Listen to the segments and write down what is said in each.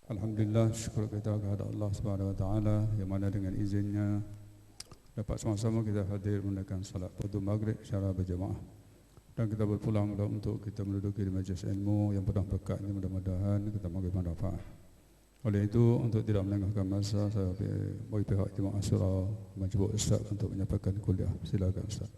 Alhamdulillah, syukur kita kepada Allah Subhanahu Wa Taala yang mana dengan izinnya dapat sama-sama kita hadir menggunakan salat fardu maghrib secara berjamaah. Dan kita berpulang untuk kita menduduki di majlis ilmu yang penuh berkat ini, mudah-mudahan kita mengambil manfaat. Oleh itu, untuk tidak melengahkan masa, saya bagi pihak Jemaah Surau menjemput Ustaz untuk menyampaikan kuliah. Silakan Ustaz.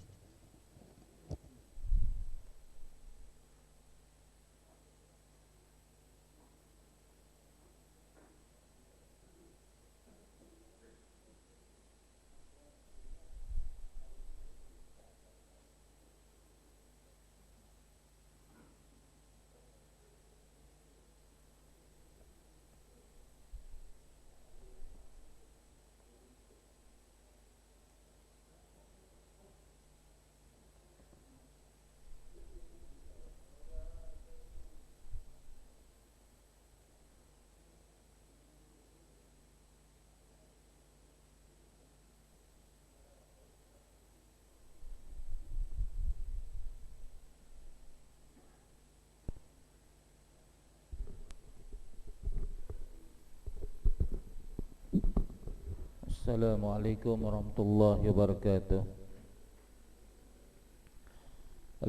Assalamualaikum warahmatullahi wabarakatuh.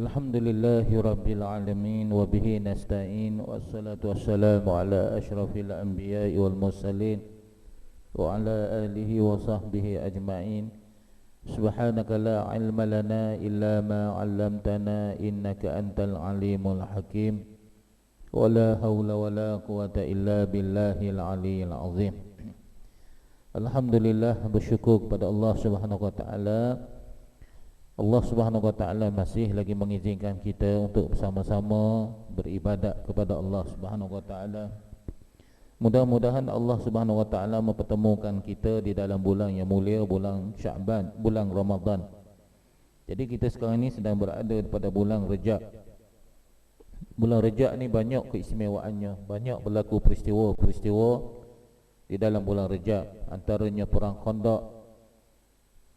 Alhamdulillahi rabbil alamin wa bihi nasta'in wassalatu wassalamu ala asyrafil anbiya'i wal mursalin wa ala alihi wa sahbihi ajma'in. Subhanaka la ilma lana illa ma 'allamtana innaka antal alimul hakim. Wa la hawla wa la quwata illa billahil aliyyil azim. Alhamdulillah, bersyukur kepada Allah Subhanahu wa taala. Allah Subhanahu wa taala masih lagi mengizinkan kita untuk bersama-sama beribadat kepada Allah Subhanahu wa taala. Mudah-mudahan Allah Subhanahu wa taala mempertemukan kita di dalam bulan yang mulia, bulan Syaban, bulan Ramadan. Jadi kita sekarang ini sedang berada pada bulan Rejab. Bulan Rejab ni banyak keistimewaannya, banyak berlaku peristiwa-peristiwa di dalam bulan Rejab, antaranya perang Khandaq,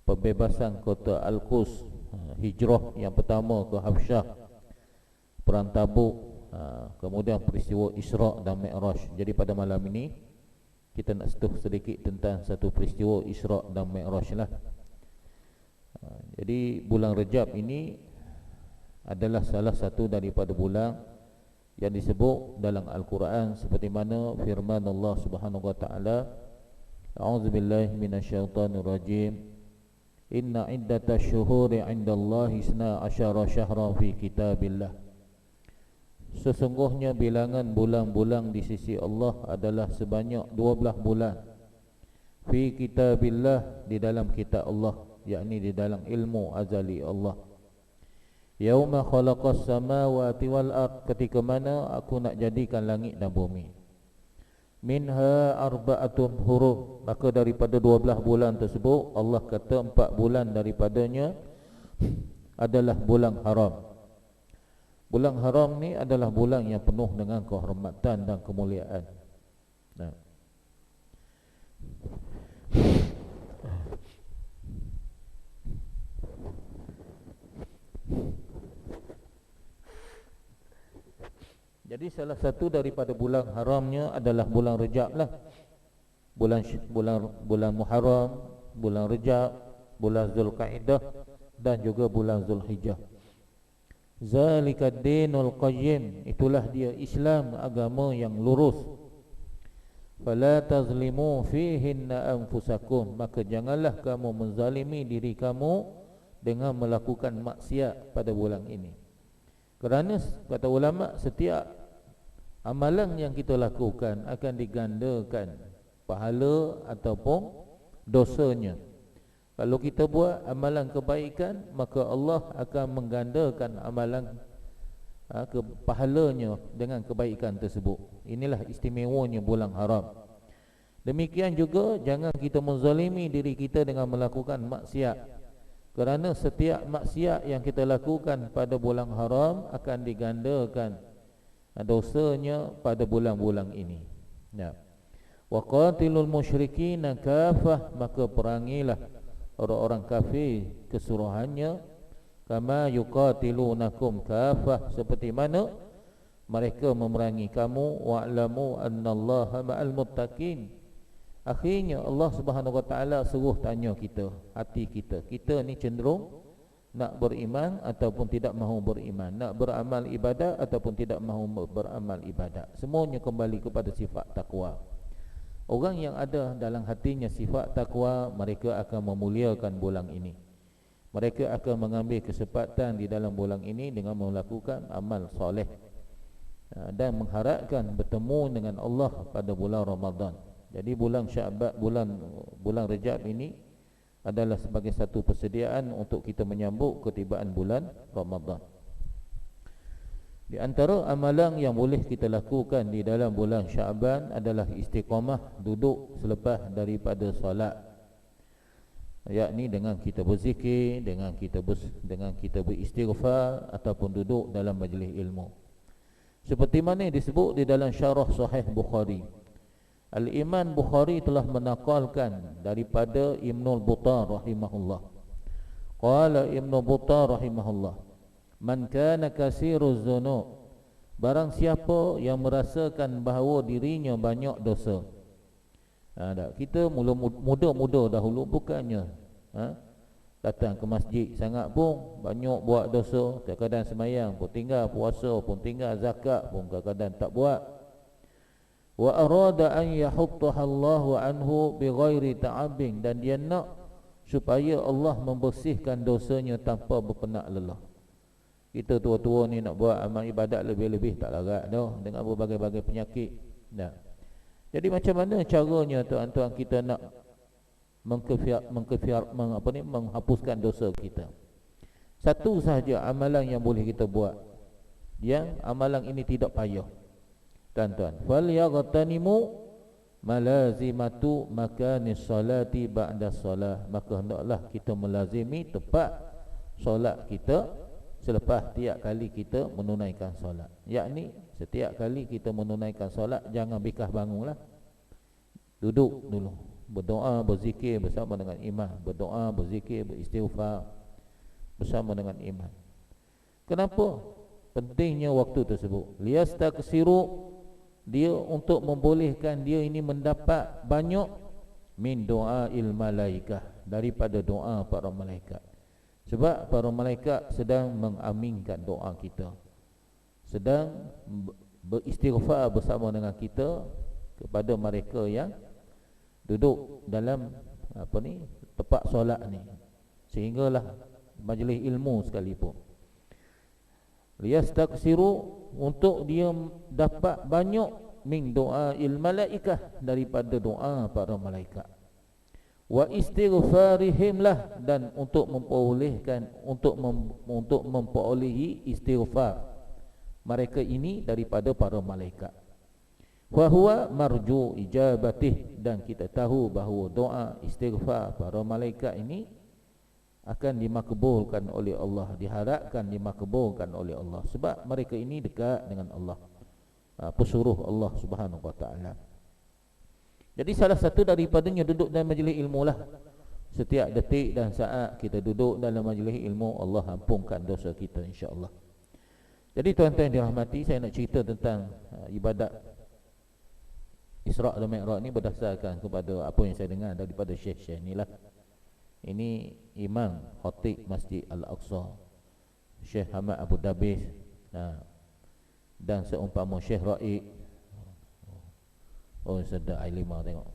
pembebasan kota Al-Quds, hijrah yang pertama ke Habsyah, perang Tabuk, kemudian peristiwa Isra' dan Mi'raj. Jadi pada malam ini kita nak sentuh sedikit tentang satu peristiwa Isra' dan Mi'raj lah. Jadi bulan Rejab ini adalah salah satu daripada bulan yang disebut dalam Al-Quran seperti mana firman Allah Subhanahu wa taala, A'udzubillahi minasyaitonirrajim. Inna iddatash syuhuri 'indallahi 12 syahra fi kitabillah. Sesungguhnya bilangan bulan-bulan di sisi Allah adalah sebanyak 12 bulan. Fi kitabillah, di dalam kitab Allah, yakni di dalam ilmu azali Allah. Yauma khalaqas samawati wal ard, ketika mana aku nak jadikan langit dan bumi. Minha arba'atun hurum, maka daripada 12 bulan tersebut Allah kata 4 bulan daripadanya adalah bulan haram. Bulan haram ni adalah bulan yang penuh dengan kehormatan dan kemuliaan. Nah, jadi salah satu daripada bulan haramnya adalah bulan Rejab lah. Bulan Muharram, bulan Rejab, bulan Zulkaidah dan juga bulan Zulhijjah. Zalikad dinul qayyim, itulah dia Islam, agama yang lurus. Fala tazlimu fihinna anfusakum, maka janganlah kamu menzalimi diri kamu dengan melakukan maksiat pada bulan ini. Kerana kata ulama, setiap amalan yang kita lakukan akan digandakan pahala ataupun dosanya. Kalau kita buat amalan kebaikan, maka Allah akan menggandakan amalan pahalanya dengan kebaikan tersebut. Inilah istimewanya bulan haram. Demikian juga jangan kita menzalimi diri kita dengan melakukan maksiat. Kerana setiap maksiat yang kita lakukan pada bulan haram akan digandakan dosanya pada bulan-bulan ini. Ya. Wa qatilul musyrikin kafah, maka perangilah orang-orang kafir keseluruhannya, kama yuqatilunakum kafah, seperti mana mereka memerangi kamu, wa'lamu annallaha ma'al muttaqin. Akhirnya Allah Subhanahu wa taala suruh tanya kita, hati kita. Kita ni cenderung nak beriman ataupun tidak mahu beriman, nak beramal ibadat ataupun tidak mahu beramal ibadat. Semuanya kembali kepada sifat takwa. Orang yang ada dalam hatinya sifat takwa, mereka akan memuliakan bulan ini. Mereka akan mengambil kesempatan di dalam bulan ini dengan melakukan amal soleh dan mengharapkan bertemu dengan Allah pada bulan Ramadan. Jadi bulan Sya'ban, bulan Rejab ini adalah sebagai satu persediaan untuk kita menyambut ketibaan bulan Ramadan. Di antara amalan yang boleh kita lakukan di dalam bulan Sya'ban adalah istiqamah duduk selepas daripada solat, yakni dengan kita berzikir, dengan kita beristighfar ataupun duduk dalam majlis ilmu. Seperti mana disebut di dalam syarah Sahih Bukhari. Al-Imam Bukhari telah menakalkan daripada Ibnul Buttar rahimahullah. Qala Ibnul Buttar rahimahullah, man kana kasiruz dzunub, barang siapa yang merasakan bahawa dirinya banyak dosa. Kita muda-muda dahulu bukannya datang ke masjid sangat pun banyak buat dosa, kadang-kadang semayang pun tinggal, puasa pun tinggal, zakat pun kadang-kadang tak buat. Wa arada an yahuttaha Allahu anhu bighairi ta'abin, dan dia nak supaya Allah membersihkan dosanya tanpa berpenat lelah. Kita tua-tua ni nak buat amal ibadat lebih-lebih tak larat dah dengan berbagai-bagai penyakit. Jadi macam mana caranya tuan-tuan kita nak menghapuskan dosa kita? Satu sahaja amalan yang boleh kita buat, yang amalan ini tidak payah. Tuan-tuan, fal yaghtanimu malazimatu makanis salati ba'da salah, maka hendaklah kita melazimi tepat solat kita selepas tiap kali kita menunaikan solat. Yakni setiap kali kita menunaikan solat, jangan bikas bangunlah, duduk dulu, berdoa, berzikir bersama dengan imam, berdoa, berzikir, beristighfar bersama dengan imam. Kenapa pentingnya waktu tersebut? Liyastaksiru, dia untuk membolehkan dia ini mendapat banyak min doa'il malaikah, daripada doa para malaikat. Sebab para malaikat sedang mengaminkan doa kita, sedang beristighfar bersama dengan kita kepada mereka yang duduk dalam tempat solat ni, sehinggalah majlis ilmu sekalipun. Liyastaksiru, untuk dia dapat banyak min doa'il malaikah, daripada doa para malaikat. Wa istighfarihim lah, dan untuk memperolehkan, untuk memperolehi istighfar mereka ini daripada para malaikat. Wa huwa marju ijabatih, dan kita tahu bahawa doa istighfar para malaikat ini akan dimakbulkan oleh Allah, diharapkan dimakbulkan oleh Allah, sebab mereka ini dekat dengan Allah, pesuruh Allah Subhanahu wa taala. Jadi salah satu daripadanya duduk dalam majlis ilmu lah. Setiap detik dan saat kita duduk dalam majlis ilmu, Allah ampunkan dosa kita insya-Allah. Jadi tuan-tuan dirahmati, saya nak cerita tentang ibadat Isra' dan Mi'raj ni berdasarkan kepada apa yang saya dengar daripada syekh-syekh ni lah. Ini Imam Khatib Masjid Al-Aqsa, Syekh Hamad Abu Dabis, dan seumpama Syekh Ra'i. Oh, sedap Ailimah tengok.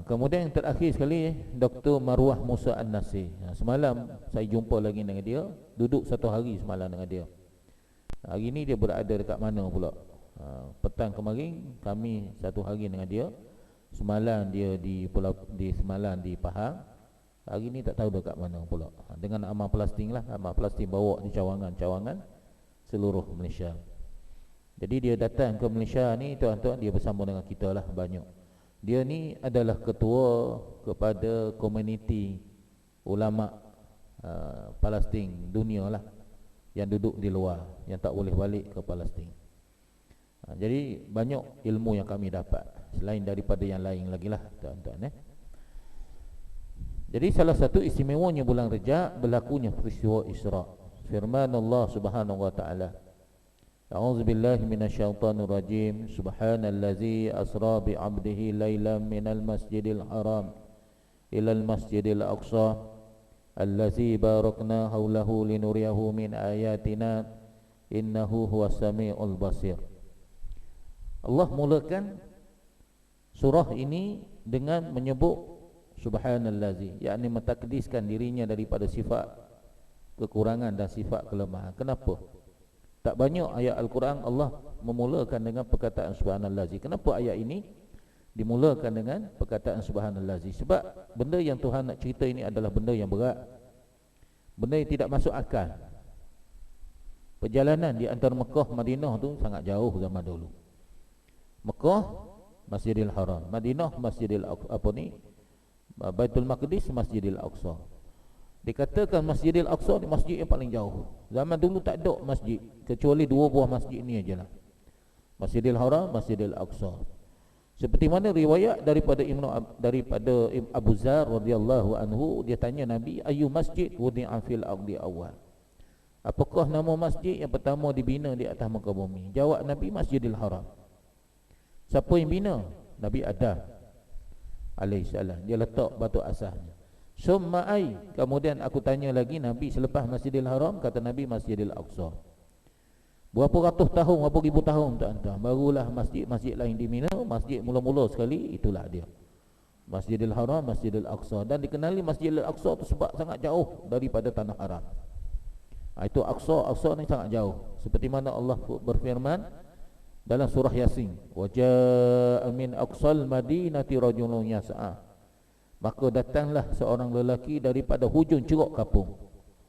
Kemudian yang terakhir sekali, Dr. Marwah Musa An-Nasir. Semalam saya jumpa lagi dengan dia, duduk satu hari semalam dengan dia. Hari ni dia berada dekat mana pula? Petang kemarin kami satu hari dengan dia. Semalam dia di semalam di Pahang. Hari ni tak tahu dekat mana pula. Dengan amal plastik lah, amal plastik bawa di cawangan-cawangan seluruh Malaysia. Jadi dia datang ke Malaysia ni tuan-tuan, dia bersama dengan kita lah banyak. Dia ni adalah ketua kepada komuniti ulama Palestin dunia lah, yang duduk di luar, yang tak boleh balik ke Palestin. Jadi banyak ilmu yang kami dapat selain daripada yang lain lagi lah tuan-tuan. Jadi salah satu istimewanya bulan Rejab berlakunya peristiwa Isra'. Firman Allah Subhanahu wa taala, A'udzu billahi minasyaitonir rajim. Subhanallazi asra bi 'abdihi lailan minal masjidil haram ilal masjidil aqsa allazi barakna haulahu linuriyahu min ayatina innahu huwas samiul basir. Allah mulakan surah ini dengan menyebut subhanallazi, yakni mentakdiskan dirinya daripada sifat kekurangan dan sifat kelemahan. Kenapa? Tak banyak ayat Al-Quran Allah memulakan dengan perkataan subhanallazi. Kenapa ayat ini dimulakan dengan perkataan subhanallazi? Sebab benda yang Tuhan nak cerita ini adalah benda yang berat, benda yang tidak masuk akal. Perjalanan di antara Mekah Madinah tu sangat jauh zaman dulu. Mekah Masjidil Haram, Madinah Masjidil Baitul Maqdis Masjidil Aqsa. Dikatakan Masjidil Aqsa ni masjid yang paling jauh. Zaman dulu tak ada masjid kecuali dua buah masjid ni ajalah. Masjidil Haram, Masjidil Aqsa. Seperti mana riwayat daripada Abu Zar radhiyallahu anhu, dia tanya Nabi, ayu masjid wudi'a fil ardi awal. Apakah nama masjid yang pertama dibina di atas muka bumi? Jawab Nabi, Masjidil Haram. Siapa yang bina? Nabi Adam alaihissalam. Dia letak batu asasnya. Summa ai, kemudian aku tanya lagi Nabi selepas Masjidil Haram, kata Nabi Masjidil Aqsa. Berapa ratus tahun, berapa ribu tahun tuan-tuan, barulah masjid-masjid lain dibina. Masjid mula-mula sekali itulah dia, Masjidil Haram, Masjidil Aqsa. Dan dikenali Masjidil Aqsa itu sebab sangat jauh daripada tanah haram. Itu Aqsa ni sangat jauh. Seperti mana Allah berfirman dalam surah Yasin, wa jaa min aqsal madinati rajulun yas'a. Maka datanglah seorang lelaki daripada hujung ceruk kampung.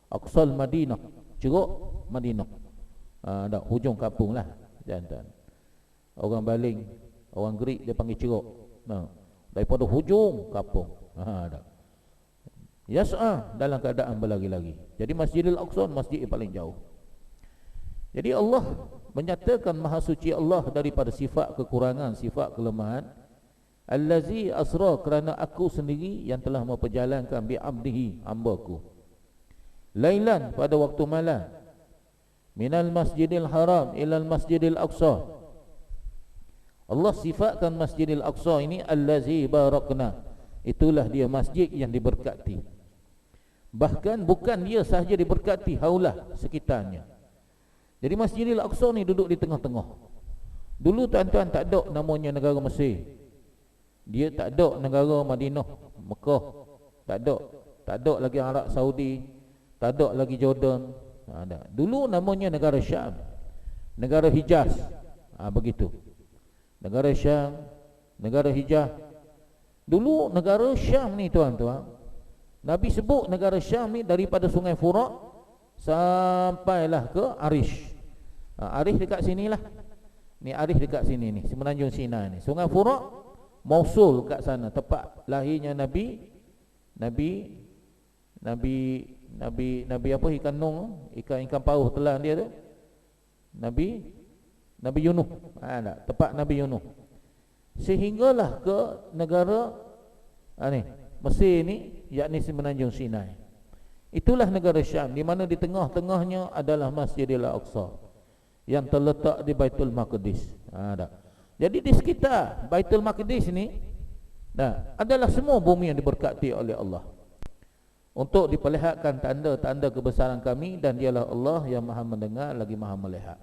Aqsal Madinah, ceruk Madinah. Dah hujung kampung lah. Jantan. Orang Baling, orang Greek dia panggil ceruk. Daripada hujung kampung. Dah. Yas'a, dalam keadaan berlari-lari. Jadi Masjidil Aqsa masjid yang paling jauh. Jadi Allah menyatakan maha suci Allah daripada sifat kekurangan, sifat kelemahan. Allazi asra, kerana aku sendiri yang telah memperjalankan bi abdihi, hamba-Ku, lailan, pada waktu malam, minal masjidil haram ilal masjidil aqsa. Allah sifatkan Masjidil Aqsa ini allazi barakna, itulah dia masjid yang diberkati. Bahkan bukan dia sahaja diberkati, haulah, sekitarnya. Jadi Masjidil Aqsa ni duduk di tengah-tengah. Dulu tuan-tuan tak ada namanya negara Mesir, dia tak ada negara Madinah, Mekah, tak ada lagi Arab Saudi, tak ada lagi Jordan. Dulu namanya negara Syam, negara Hijaz. Begitu. Negara Syam, negara Hijaz. Dulu negara Syam ni tuan-tuan, Nabi sebut negara Syam ni daripada Sungai Furat sampailah ke Arish. Arish dekat sinilah. Ni Arish dekat sini ni, Semenanjung Sinai ni. Sungai Furat, Mosul kat sana, tempat lahirnya Nabi apa, ikan nong, ikan paus telan dia tu, Nabi Yunus. Tempat Nabi Yunus. Sehinggalah ke negara ni Mesir ni, yakni Semenanjung Sinai. Itulah negara Syam, di mana di tengah-tengahnya adalah Masjidil Aqsa yang terletak di Baitul Maqdis. Jadi di sekitar Baitul Maqdis ni adalah semua bumi yang diberkati oleh Allah, untuk diperlihatkan tanda-tanda kebesaran kami, dan dialah Allah yang maha mendengar lagi maha melihat.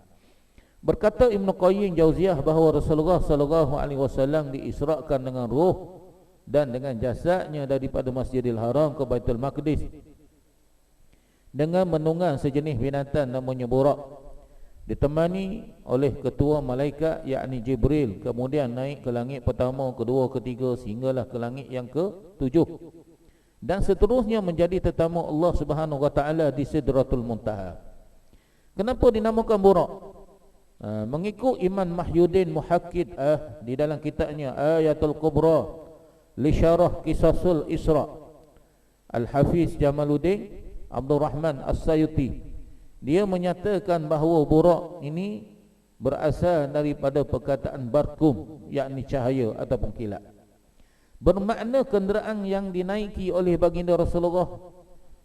Berkata Ibn Qayyim Jauziyah bahawa Rasulullah SAW diisrakan dengan ruh dan dengan jasadnya daripada Masjidil Haram ke Baitul Maqdis dengan menunggang sejenis binatang namanya burak, ditemani oleh ketua malaikat yakni Jibril. Kemudian naik ke langit pertama, kedua, ketiga, sehinggalah ke langit yang ke-7, dan seterusnya menjadi tetamu Allah Subhanahu wa taala di Sidratul Muntaha. Kenapa dinamakan burak? Mengikut Iman Mahyuddin Muhakkid di dalam kitabnya Ayatul Kubra li Syarah Qisasul Isra, Al-Hafiz Jamaluddin Abdul Rahman As-Sayuti, dia menyatakan bahawa burak ini berasal daripada perkataan barkum, yakni cahaya ataupun kilat. Bermakna kenderaan yang dinaiki oleh baginda Rasulullah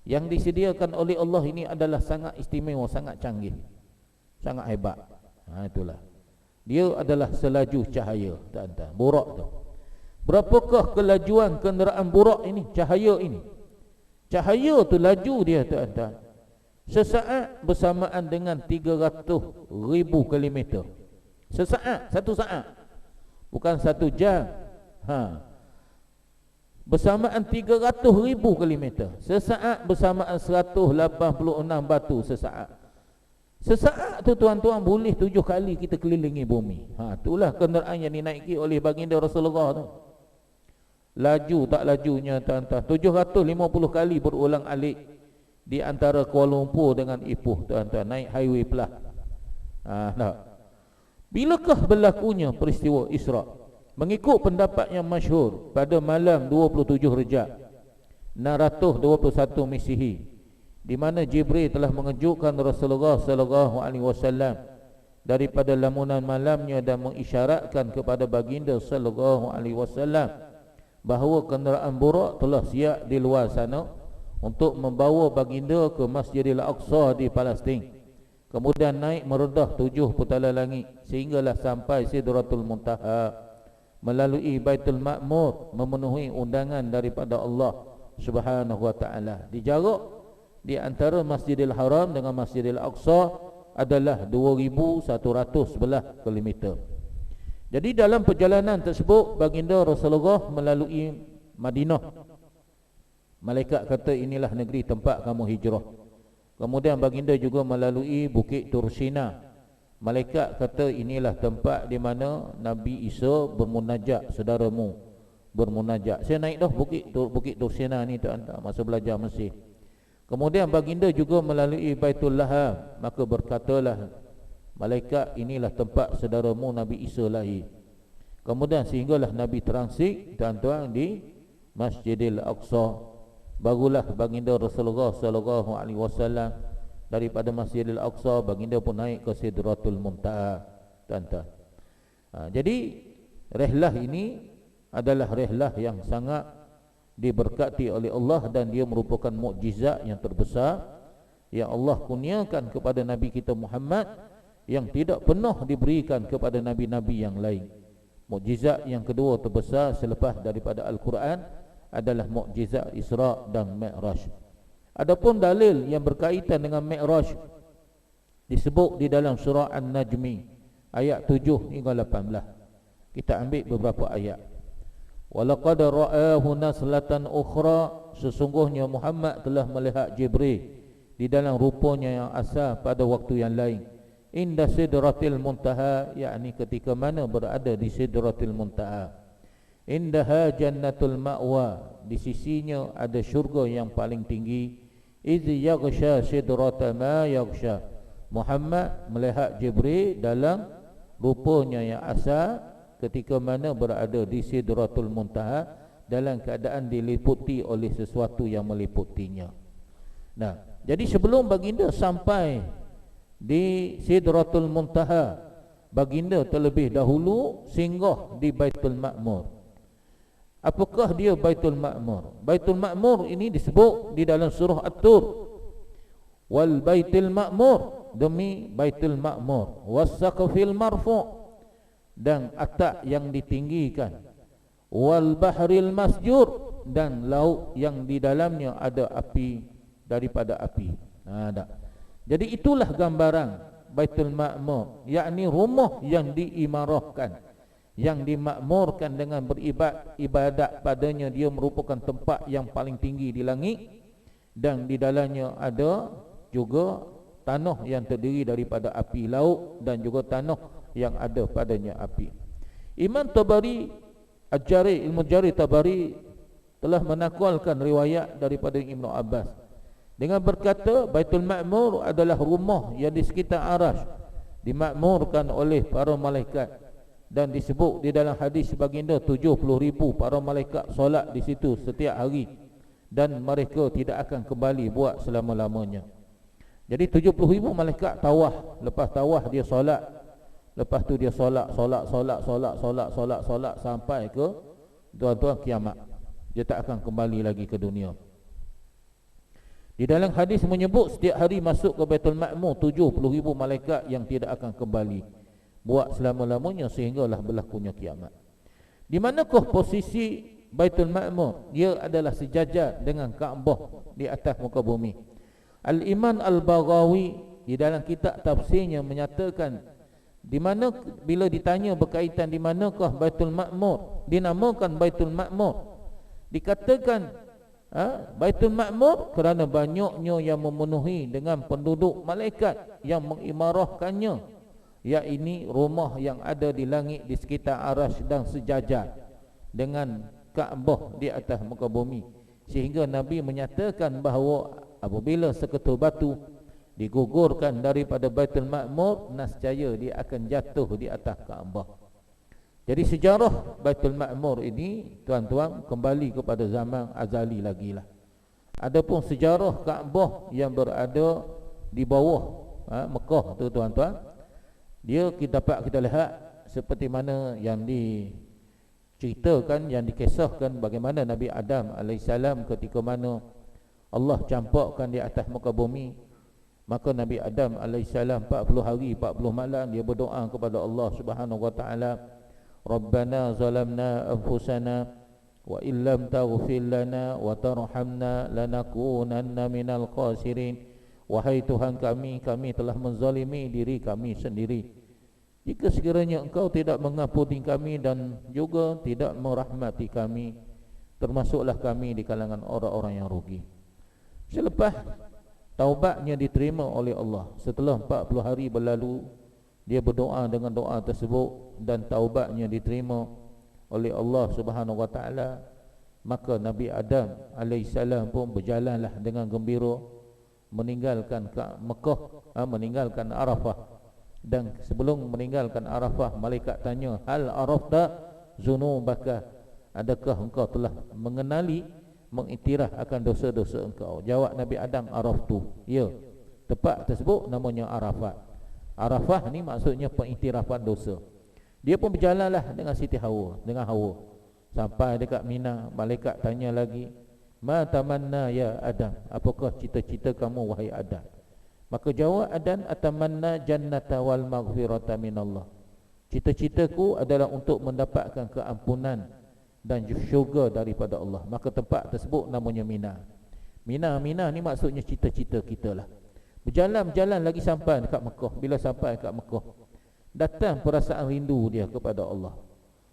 yang disediakan oleh Allah ini adalah sangat istimewa, sangat canggih, sangat hebat. Itulah. Dia adalah selaju cahaya, tuan-tuan. Burak tu. Berapakah kelajuan kenderaan burak ini? Cahaya ini. Cahaya tu laju dia, tuan-tuan. Sesaat bersamaan dengan 300,000 kilometer. Sesaat, satu saat. Bukan satu jam. Bersamaan 300,000 kilometer. Sesaat bersamaan 186 batu sesaat. Sesaat tu tuan-tuan boleh 7 kali kita kelilingi bumi. Itulah kenderaan yang dinaiki oleh baginda Rasulullah tu. Laju tak lajunya tuan-tuan, 750 kali berulang alik di antara Kuala Lumpur dengan Ipoh tuan-tuan, naik highway pelah. Bilakah berlakunya peristiwa Isra? Mengikut pendapat yang masyhur, pada malam 27 Rejab 621 Masihi, di mana Jibril telah mengejutkan Rasulullah sallallahu alaihi wasallam daripada lamunan malamnya dan mengisyaratkan kepada baginda sallallahu alaihi wasallam bahawa kenderaan burak telah siap di luar sana untuk membawa baginda ke Masjidil Aqsa di Palestin. Kemudian naik meredah 7 putaran langit sehinggalah sampai Sidratul Muntaha, melalui Baitul Ma'mur, memenuhi undangan daripada Allah Subhanahu wa taala. Di jarak di antara Masjidil Haram dengan Masjidil Aqsa adalah 2111 kilometer. Jadi dalam perjalanan tersebut baginda Rasulullah melalui Madinah. Malaikat kata inilah negeri tempat kamu hijrah. Kemudian baginda juga melalui Bukit Tursina. Malaikat kata inilah tempat di mana Nabi Isa bermunajat, saudaramu bermunajat. Saya naik dah Bukit Tursina ni tuan-tuan masa belajar Mesir. Kemudian baginda juga melalui Baitul Laham, maka berkatalah malaikat inilah tempat saudaramu Nabi Isa lahir. Kemudian sehinggalah Nabi transit tuan-tuan di Masjidil Aqsa. Barulah baginda Rasulullah sallallahu alaihi wasallam daripada Masjidil Aqsa baginda pun naik ke Sidratul Muntaha tuan-tuan. Jadi rihlah ini adalah rihlah yang sangat diberkati oleh Allah dan dia merupakan mukjizat yang terbesar yang Allah kurniakan kepada Nabi kita Muhammad yang tidak pernah diberikan kepada nabi-nabi yang lain. Mukjizat yang kedua terbesar selepas daripada Al-Quran adalah mukjizat Isra dan Mi'raj. Adapun dalil yang berkaitan dengan Mi'raj disebut di dalam surah An-Najmi ayat 7 hingga 18. Kita ambil beberapa ayat. Walaqad ra'ahu naslatan ukhra, sesungguhnya Muhammad telah melihat Jibril di dalam rupanya yang asal pada waktu yang lain. Inda Sidratil Muntaha, yakni ketika mana berada di Sidratil Muntaha. Indaha Jannatul Ma'wa, di sisinya ada syurga yang paling tinggi. Idh yaghsha sidrata ma yaghsha, Muhammad melihat Jibril dalam rupanya yang asal ketika mana berada di Sidratul Muntaha dalam keadaan diliputi oleh sesuatu yang meliputinya. Jadi sebelum baginda sampai di Sidratul Muntaha, baginda terlebih dahulu singgah di Baitul Ma'mur. Apakah dia Baitul Ma'mur? Baitul Ma'mur ini disebut di dalam surah At-Tur, wal Baitul Ma'mur, demi Baitul Ma'mur, was-saqfil marfu', dan atap yang ditinggikan, wal Bahril Masjur, dan laut yang di dalamnya ada api daripada api. Jadi itulah gambaran Baitul Ma'mur, yakni rumah yang diimarahkan, yang dimakmurkan dengan beribadat padanya. Dia merupakan tempat yang paling tinggi di langit, dan di dalamnya ada juga tanah yang terdiri daripada api laut, dan juga tanah yang ada padanya api. Imam Tabari Al-Jari, Ilmu Jari Tabari telah menakwalkan riwayat daripada Ibnu Abbas dengan berkata Baitul Ma'mur adalah rumah yang di sekitar Arash, dimakmurkan oleh para malaikat. Dan disebut di dalam hadis baginda 70,000 para malaikat solat di situ setiap hari, dan mereka tidak akan kembali buat selama-lamanya. Jadi 70,000 malaikat tawaf, lepas tawaf dia solat, lepas tu dia solat sampai ke tuan-tuan kiamat. Dia tak akan kembali lagi ke dunia. Di dalam hadis menyebut setiap hari masuk ke Baitul Ma'mur 70,000 malaikat yang tidak akan kembali. buat selama-lamanya sehinggalah berlakunya kiamat. Di manakah posisi Baitul Ma'mur? Dia adalah sejajar dengan Kaabah di atas muka bumi. Al-Iman Al-Baghawi di dalam kitab tafsirnya menyatakan, di mana bila ditanya berkaitan di manakah Baitul Ma'mur dinamakan Baitul Ma'mur, dikatakan Baitul Ma'mur kerana banyaknya yang memenuhi dengan penduduk malaikat yang mengimarahkannya, yakni rumah yang ada di langit di sekitar Arasy dan sejajar dengan Kaabah di atas muka bumi. Sehingga Nabi menyatakan bahawa apabila seketul batu digugurkan daripada Baitul Ma'mur, nascaya dia akan jatuh di atas Kaabah. Jadi sejarah Baitul Ma'mur ini, tuan-tuan, kembali kepada zaman azali lagi lah. Adapun sejarah Kaabah yang berada di bawah Mekah tu, tuan-tuan, dia dapat kita lihat seperti mana yang diceritakan, yang dikisahkan bagaimana Nabi Adam AS ketika mana Allah campakkan di atas muka bumi, maka Nabi Adam AS 40 hari 40 malam dia berdoa kepada Allah Subhanahu wa taala, Rabbana zalamna anfusana wa illam taghfir lana wa tarhamna lanakunanna minal khasirin. Wahai Tuhan kami telah menzalimi diri kami sendiri. Jika sekiranya Engkau tidak mengampuni kami dan juga tidak merahmati kami, termasuklah kami di kalangan orang-orang yang rugi. Selepas taubatnya diterima oleh Allah, setelah 40 hari berlalu, dia berdoa dengan doa tersebut dan taubatnya diterima oleh Allah Subhanahu wa taala, maka Nabi Adam alaihissalam pun berjalanlah dengan gembira meninggalkan Mekah, meninggalkan Arafah. Dan sebelum meninggalkan Arafah, malaikat tanya, hal arafta zunubaka, adakah engkau telah mengenali, mengiktiraf akan dosa-dosa engkau? Jawab Nabi Adam, araftu, ya. Tempat tersebut namanya Arafah. Arafah ni maksudnya pengiktirafan dosa. Dia pun berjalanlah dengan Siti Hawa, dengan Hawa, sampai dekat Mina. Malaikat tanya lagi, ma tamanna ya Adam, apakah cita-cita kamu wahai Adam? Maka jawab Adam, atamanna jannata wal maghfirata minallah, cita-citaku adalah untuk mendapatkan keampunan dan syurga daripada Allah. Maka tempat tersebut namanya Mina. Mina ni maksudnya cita-cita kita lah. Berjalan lagi sampai dekat Mekah. Bila sampai dekat Mekah, datang perasaan rindu dia kepada Allah.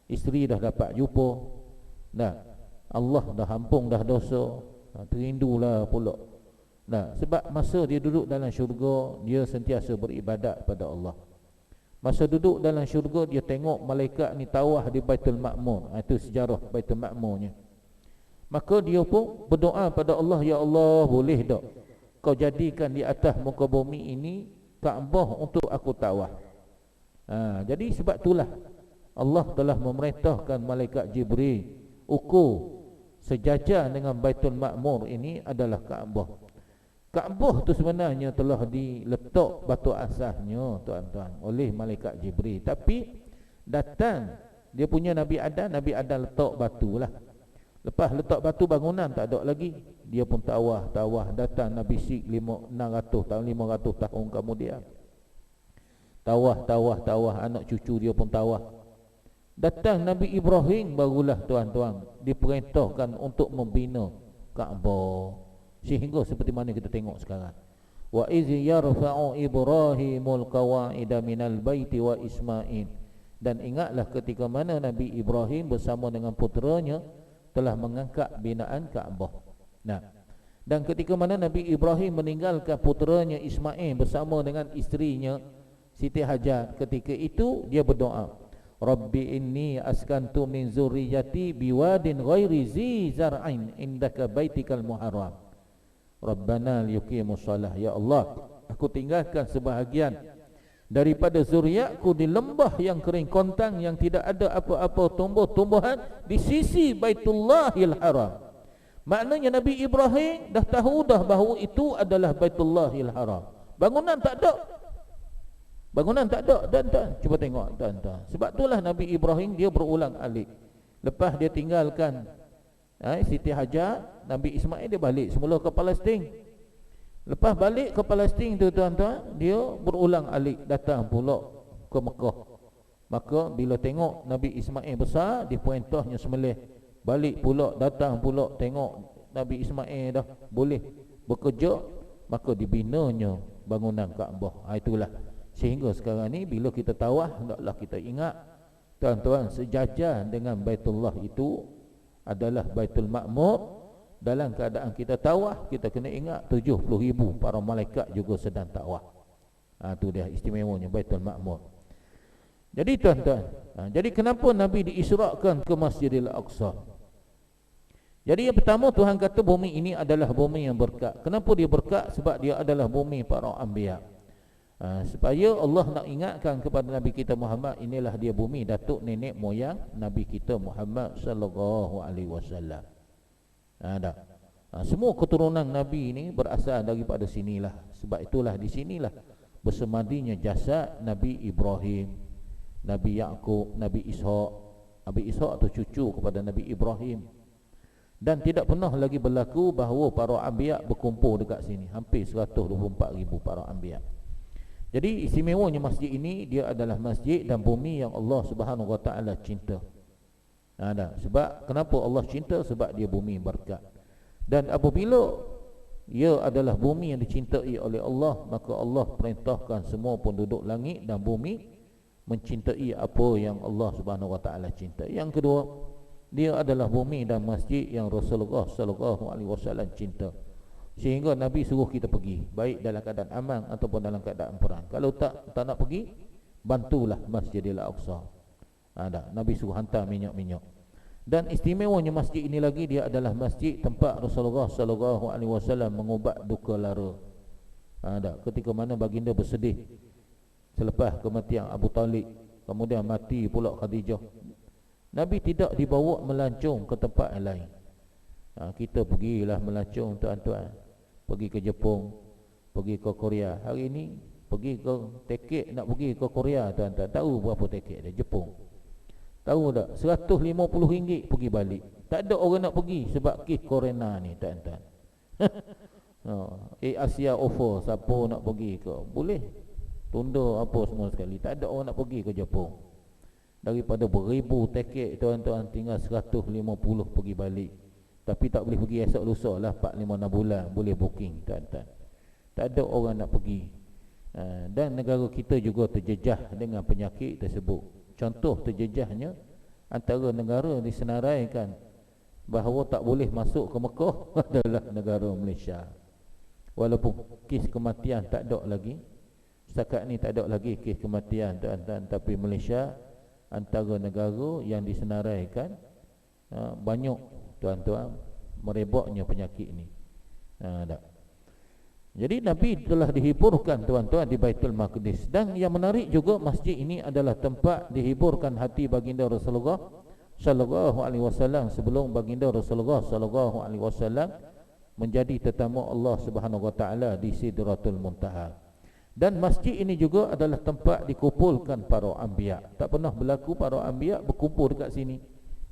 Isteri dah dapat jumpa, Allah dah ampun dah dosa, terindulah pula. Sebab masa dia duduk dalam syurga, dia sentiasa beribadat pada Allah. Masa duduk dalam syurga, dia tengok malaikat ni tawaf di Baitul Ma'mur. Itu sejarah Baitul Ma'murnya. Maka dia pun berdoa pada Allah, ya Allah, boleh tak kau jadikan di atas muka bumi ini Kaabah untuk aku tawaf. Jadi sebab itulah Allah telah memerintahkan malaikat Jibril ukur sejajar dengan Baitul Ma'mur ini adalah Kaabah. Kaabah tu sebenarnya telah diletak batu asasnya, tuan-tuan, oleh malaikat Jibril. Tapi datang dia punya Nabi Adam letak batu lah. Lepas letak batu, bangunan tak ada lagi. Dia pun tawaf. Datang Nabi Syekh 500 tahun kemudian. Tawaf, anak cucu dia pun tawaf. Datang Nabi Ibrahim, barulah tuan-tuan diperintahkan untuk membina Kaabah. Sehingga seperti mana kita tengok sekarang. Wa iz yarfa'u Ibrahimul qawa'ida minal baiti wa Ismail. Dan ingatlah ketika mana Nabi Ibrahim bersama dengan puteranya telah mengangkat binaan Kaabah. Dan ketika mana Nabi Ibrahim meninggalkan puteranya Ismail bersama dengan isterinya Siti Hajar, ketika itu dia berdoa, Rabbi inni askantu min zurriyati biwadin ghairi zi zar'in indaka baitikal muharram. Rabbana liyuqimus shalah. Ya Allah, aku tinggalkan sebahagian daripada zuriatku di lembah yang kering kontang, yang tidak ada apa-apa tumbuh-tumbuhan di sisi Baitullahil Haram. Maknanya Nabi Ibrahim dah tahu dah bahawa itu adalah Baitullahil Haram. Bangunan tak ada. Dan cuba tengok, dan. Sebab itulah Nabi Ibrahim dia berulang alik. Lepas dia tinggalkan Siti Hajar, Nabi Ismail dia balik semula ke Palestin. Lepas balik ke Palestin tu, tuan-tuan, dia berulang alik datang pula ke Mekah. Maka bila tengok Nabi Ismail besar, dia perintahnya sembelih. Balik pula, datang pula tengok Nabi Ismail dah boleh bekerja, maka dibinanya bangunan Kaabah. Itulah sehingga sekarang ni bila kita tawaf, hendaklah kita ingat tuan-tuan, sejajar dengan Baitullah itu adalah Baitul Ma'mur. Dalam keadaan kita tawaf, kita kena ingat 70,000 para malaikat juga sedang tawaf. Itu dia istimewanya Baitul Ma'mur. Jadi tuan-tuan, jadi kenapa Nabi diisrakan ke Masjidil Aqsa? Jadi yang pertama, Tuhan kata bumi ini adalah bumi yang berkat. Kenapa dia berkat? Sebab dia adalah bumi para anbiya. Supaya Allah nak ingatkan kepada Nabi kita Muhammad, inilah dia bumi datuk nenek moyang Nabi kita Muhammad sallallahu alaihi wasallam. Semua keturunan Nabi ini berasal daripada sinilah. Sebab itulah di sinilah bersemadinya jasad Nabi Ibrahim, Nabi Yaqub, Nabi Ishaq. Nabi Ishaq itu cucu kepada Nabi Ibrahim. Dan tidak pernah lagi berlaku bahawa para anbiya berkumpul dekat sini. Hampir 124,000 para anbiya. Jadi istimewanya masjid ini, dia adalah masjid dan bumi yang Allah Subhanahu Wa Taala cinta. Sebab kenapa Allah cinta? Sebab dia bumi berkat. Dan apabila ia adalah bumi yang dicintai oleh Allah, maka Allah perintahkan semua penduduk langit dan bumi mencintai apa yang Allah Subhanahu Wa Taala cintai. Yang kedua, dia adalah bumi dan masjid yang Rasulullah sallallahu alaihi wasallam cinta. Sehingga Nabi suruh kita pergi, baik dalam keadaan aman ataupun dalam keadaan perang. Kalau tak nak pergi, bantulah Masjidil Aqsa. Nabi suruh hantar minyak-minyak. Dan istimewanya masjid ini lagi, dia adalah masjid tempat Rasulullah sallallahu alaihi wasallam mengubat duka lara. Ketika mana baginda bersedih selepas kematian Abu Talib, kemudian mati pula Khadijah, Nabi tidak dibawa melancong ke tempat lain. Kita pergilah melancong tuan-tuan, pergi ke Jepun, pergi ke Korea. Hari ini pergi ke tiket nak pergi ke Korea tuan-tuan, tahu berapa tiket dia Jepun? Tahu tak? RM150 pergi balik. Tak ada orang nak pergi sebab kes corona ni tuan-tuan. Asia offer, siapa nak pergi ke boleh tunda apa semua sekali. Tak ada orang nak pergi ke Jepun. Daripada beribu tiket tuan-tuan, tinggal 150 pergi balik. Tapi tak boleh pergi esok lusa lah, 4-5-6 bulan boleh booking tuan-tuan. Tak ada orang nak pergi. Dan negara kita juga terjejah dengan penyakit tersebut. Contoh terjejahnya, antara negara disenaraikan bahawa tak boleh masuk ke Mekah adalah negara Malaysia. Walaupun kes kematian tak ada lagi, setakat ni tak ada lagi kes kematian tuan-tuan, tapi Malaysia antara negara yang disenaraikan banyak tuan-tuan merebaknya penyakit ni. Jadi Nabi telah dihiburkan tuan-tuan di Baitul Maqdis. Dan yang menarik juga, masjid ini adalah tempat dihiburkan hati baginda Rasulullah sallallahu alaihi wasallam sebelum baginda Rasulullah sallallahu alaihi wasallam menjadi tetamu Allah Subhanahu wa taala di Sidratul Muntaha. Dan masjid ini juga adalah tempat dikumpulkan para anbiya. Tak pernah berlaku para anbiya berkumpul dekat sini.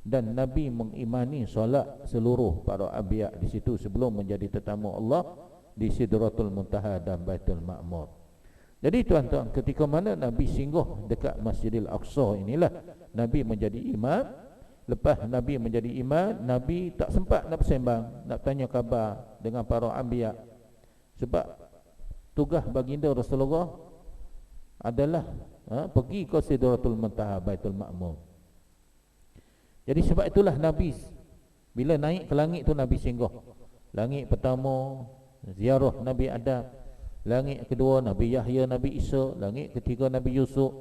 Dan Nabi mengimani solat seluruh para anbiya di situ sebelum menjadi tetamu Allah di Sidratul Muntaha dan Baitul Ma'mur. Jadi tuan-tuan, ketika mana Nabi singgah dekat Masjidil Aqsa inilah Nabi menjadi imam. Lepas Nabi menjadi imam, Nabi tak sempat nak bersembang, nak tanya khabar dengan para anbiya. Sebab tugas baginda Rasulullah adalah pergi ke Sidratul Muntaha, Baitul Ma'mur. Jadi sebab itulah Nabi bila naik ke langit tu Nabi singgah. Langit pertama ziarah Nabi Adam, langit kedua Nabi Yahya, Nabi Isa, langit ketiga Nabi Yusuf,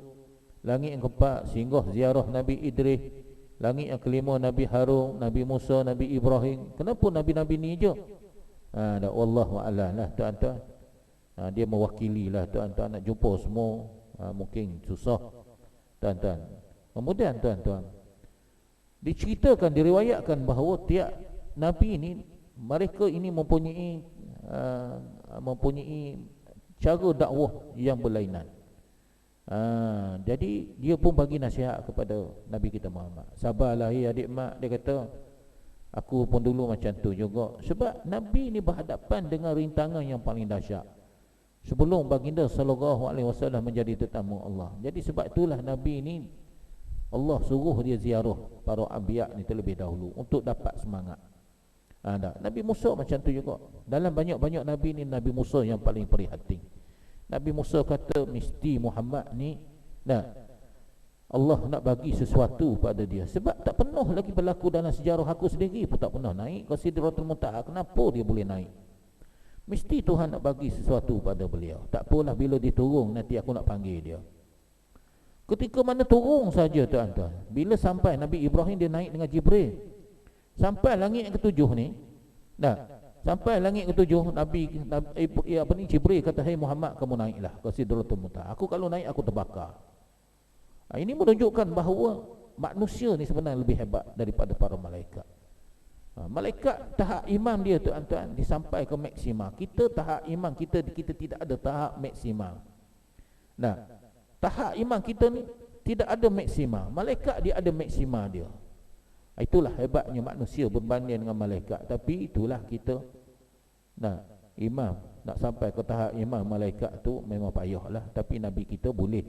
langit yang keempat singgah ziarah Nabi Idris, langit yang kelima Nabi Harun, Nabi Musa, Nabi Ibrahim. Kenapa Nabi-Nabi ni je? Wallahu a'lam lah tuan-tuan. Dia mewakili lah tuan-tuan, nak jumpa semua mungkin susah tuan-tuan. Kemudian tuan-tuan, diceritakan, diriwayatkan bahawa tiap Nabi ini, mereka ini mempunyai cara dakwah yang berlainan. Jadi dia pun bagi nasihat kepada Nabi kita Muhammad. Sabarlah adik mak, dia kata, aku pun dulu macam tu juga. Sebab Nabi ini berhadapan dengan rintangan yang paling dahsyat sebelum baginda sallallahu alaihi wasallam menjadi tetamu Allah. Jadi sebab itulah Nabi ini Allah suruh dia ziarah para anbiya ni terlebih dahulu untuk dapat semangat. Nabi Musa macam tu juga. Dalam banyak-banyak Nabi ni, Nabi Musa yang paling prihatin. Nabi Musa kata mesti Muhammad ni Allah nak bagi sesuatu pada dia. Sebab tak pernah lagi berlaku dalam sejarah, aku sendiri pun tak pernah naik ke Sidratul Muntaha. Kenapa dia boleh naik? Mesti Tuhan nak bagi sesuatu pada beliau. Tak apalah, bila dia turun nanti aku nak panggil dia. Ketika mana turun saja tuan-tuan, bila sampai Nabi Ibrahim dia naik dengan Jibril, sampai langit yang ketujuh ni, sampai langit ketujuh, Jibril kata, "Hai Muhammad, kamu naiklah ke Sidratul Muntaha. Aku kalau naik aku terbakar." Ini menunjukkan bahawa manusia ni sebenarnya lebih hebat daripada para malaikat. Malaikat tahap iman dia tuan-tuan disampai ke maksimal. Kita tahap iman kita tidak ada tahap maksimal. Tahap iman kita ni tidak ada maksimal. Malaikat dia ada maksimal dia. Itulah hebatnya manusia berbanding dengan malaikat. Tapi itulah kita imam nak sampai ke tahap iman malaikat tu memang payahlah. Tapi Nabi kita boleh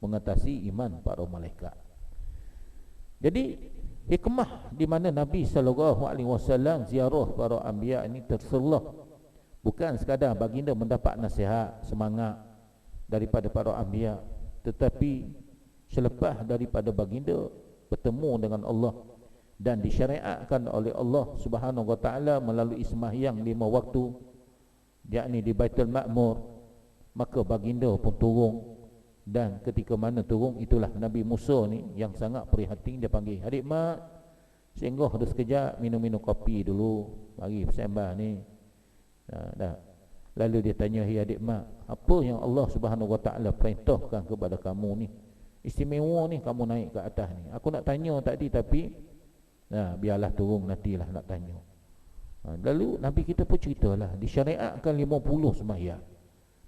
mengatasi iman para malaikat. Jadi hikmah di mana Nabi SAW ziarah para anbiya ini terselah, bukan sekadar baginda mendapat nasihat, semangat daripada para anbiya, tetapi selepas daripada baginda bertemu dengan Allah dan disyariatkan oleh Allah Subhanahu wa taala melalui sembahyang 5 waktu, yakni di Baitul Ma'mur, maka baginda pun turun. Dan ketika mana turun, itulah Nabi Musa ni yang sangat prihatin. Dia panggil, "Adik mak, singgah dah sekejap, minum-minum kopi dulu, mari bersembah ni." Lalu dia tanya, "Hei adik mak, apa yang Allah Subhanahu wa taala perintahkan kepada kamu ni? Istimewa ni kamu naik ke atas ni. Aku nak tanya tadi tapi biarlah turun, nantilah nak tanya." Lalu Nabi kita pun ceritalah, disyariatkan 50 sembahyang.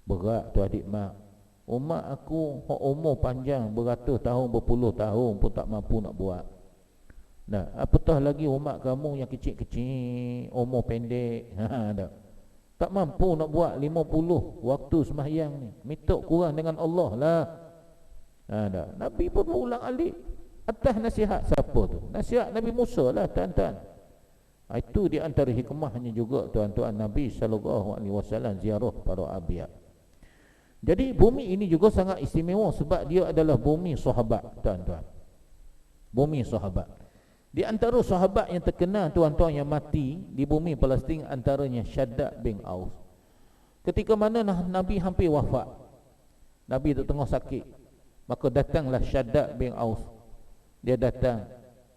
Berat tu adik mak. Umat aku umur panjang beratus tahun, berpuluh tahun pun tak mampu nak buat. Apatah lagi umat kamu yang kecil-kecil, umur pendek, tak mampu nak buat 50 waktu sembahyang ni. Minta kurang dengan Allah lah. Nabi pun berulang alik atas nasihat siapa tu? Nasihat Nabi Musa lah tuan-tuan. Itu di antara hikmahnya juga tuan-tuan, Nabi SAW ziarah para anbiya. Jadi bumi ini juga sangat istimewa sebab dia adalah bumi sahabat tuan-tuan. Bumi sahabat. Di antara sahabat yang terkenal tuan-tuan yang mati di bumi Palestin, antaranya Shaddad bin Aus. Ketika mana Nabi hampir wafat, Nabi tu tengah sakit, maka datanglah Shaddad bin Aus. Dia datang,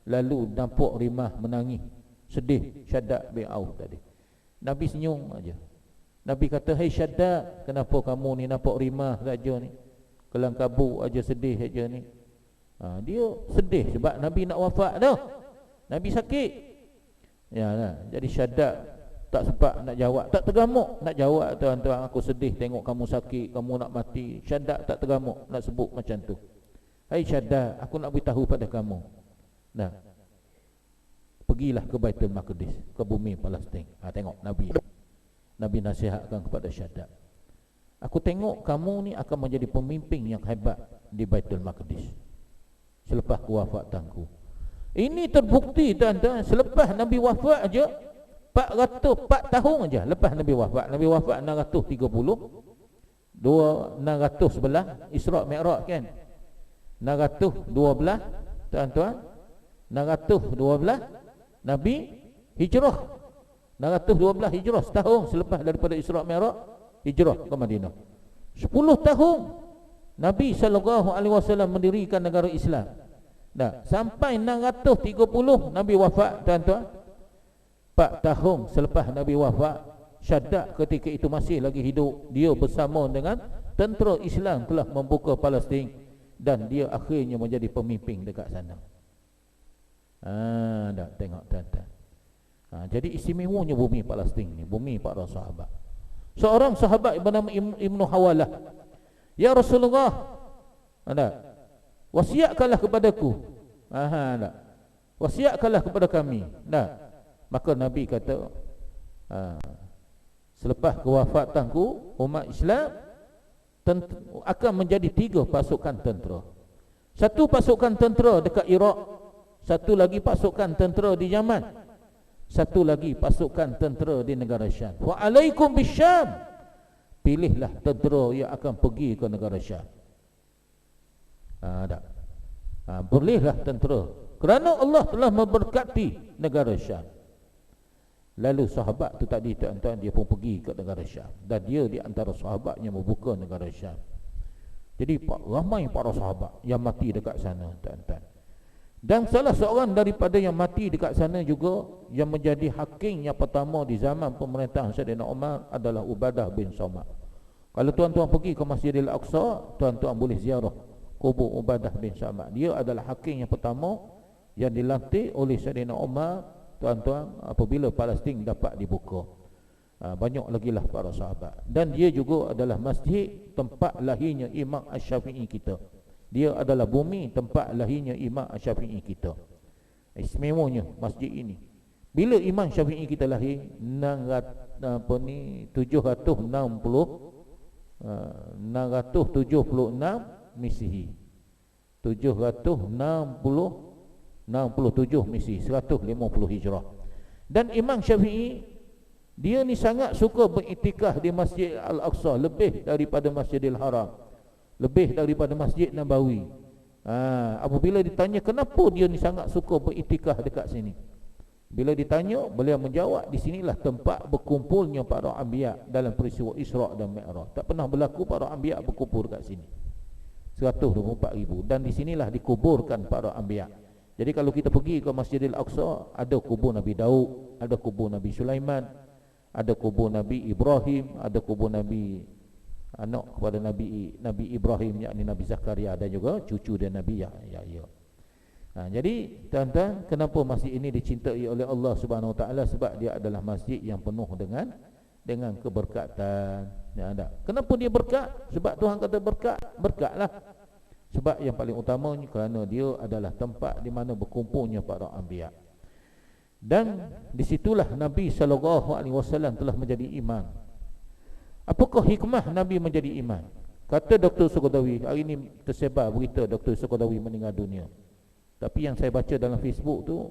lalu nampak rimah menangis, sedih Shaddad bin Aus tadi. Nabi senyum aja. Nabi kata, "Hei Shaddad, kenapa kamu ni nampak rimah saja ni? Kelang kabut aja, sedih aja ni." Dia sedih sebab Nabi nak wafat dah. Nabi sakit. Jadi Shaddad tak sempat nak jawab, tak tergamuk nak jawab, "Tuan-tuan, aku sedih tengok kamu sakit, kamu nak mati." Shaddad tak tergamuk nak sebut macam tu. "Hei Shaddad, aku nak beritahu pada kamu. Pergilah ke Baitul Maqdis, ke bumi Palestin." Tengok Nabi nasihatkan kepada Shaddad, "Aku tengok kamu ni akan menjadi pemimpin yang hebat di Baitul Maqdis selepas kewafatanku." Ini terbukti tuan-tuan, selepas Nabi wafat aja 4 tahun aja lepas Nabi wafat. Nabi wafat 630, 611 Isra' Mi'raj kan. 612 tuan-tuan, 612 Nabi hijrah. 612 hijrah, setahun selepas daripada Isra' Mi'raj, hijrah ke Madinah. 10 tahun Nabi SAW mendirikan negara Islam. Sampai 630 Nabi wafat tuan-tuan. 4 tahun selepas Nabi wafat, Shaddad ketika itu masih lagi hidup. Dia bersama dengan tentera Islam telah membuka Palestin, dan dia akhirnya menjadi pemimpin dekat sana. Tengok tuan-tuan. Jadi istimewanya bumi Palestin ni, bumi para sahabat. Seorang sahabat bernama Ibnu Hawalah, "Ya Rasulullah, wasiatkanlah kepadaku." Wasiatkanlah kepada kami. Maka Nabi kata, "Selepas kewafatanku, umat Islam akan menjadi 3 pasukan tentera. Satu pasukan tentera dekat Iraq, satu lagi pasukan tentera di Yaman, satu lagi pasukan tentera di negara Syam. Wa alaikum bisyam, pilihlah tentera yang akan pergi ke negara Syam. Bolehlah tentera, kerana Allah telah memberkati negara Syam. Lalu sahabat tu tadi tuan-tuan, dia pun pergi ke negara Syam, dan dia di antara sahabat yang membuka negara Syam. Jadi ramai para sahabat yang mati dekat sana, tuan-tuan. Dan salah seorang daripada yang mati dekat sana juga, yang menjadi hakim yang pertama di zaman pemerintahan Sayyidina Umar adalah Ubadah bin Samit. Kalau tuan-tuan pergi ke Masjidil Aqsa, tuan-tuan boleh ziarah kubur Ubadah bin Samit. Dia adalah hakim yang pertama yang dilantik oleh Sayyidina Umar, tuan-tuan, apabila Palestin dapat dibuka. Banyak lagi lah para sahabat. Dan dia juga adalah masjid tempat lahirnya Imam Asy-Syafi'i kita. Dia adalah bumi tempat lahirnya Imam Asy-Syafi'i kita. Istimewanya masjid ini. Bila Imam Syafi'i kita lahir, 776 Misihi. 767 Misihi, 150 Hijrah. Dan Imam Syafi'i, dia ni sangat suka beriktikaf di Masjid Al-Aqsa, lebih daripada Masjidil Haram, lebih daripada Masjid Nabawi. Apabila ditanya kenapa dia ni sangat suka beriktikaf dekat sini, bila ditanya, beliau menjawab, di sinilah tempat berkumpulnya para anbiya dalam peristiwa Isra' dan Mi'raj. Tak pernah berlaku para anbiya berkumpul dekat sini, 124,000, dan di sinilah dikuburkan para anbiya. Jadi kalau kita pergi ke Masjidil Aqsa, ada kubur Nabi Daud, ada kubur Nabi Sulaiman, ada kubur Nabi Ibrahim, ada kubur Nabi anak kepada Nabi Ibrahim, yakni Nabi Zakaria, dan juga cucu dia Nabi Yahya. Jadi tuan-tuan, kenapa masjid ini dicintai oleh Allah Subhanahu Wa Taala? Sebab dia adalah masjid yang penuh dengan keberkatan. Kenapa dia berkat? Sebab Tuhan kata berkat, berkatlah. Sebab yang paling utamanya kerana dia adalah tempat di mana berkumpulnya para anbiya. Dan disitulah Nabi SAW telah menjadi imam. Apakah hikmah Nabi menjadi imam? Kata Dr. Sukodawi, hari ini tersebar berita Dr. Sukodawi meninggal dunia. Tapi yang saya baca dalam Facebook tu,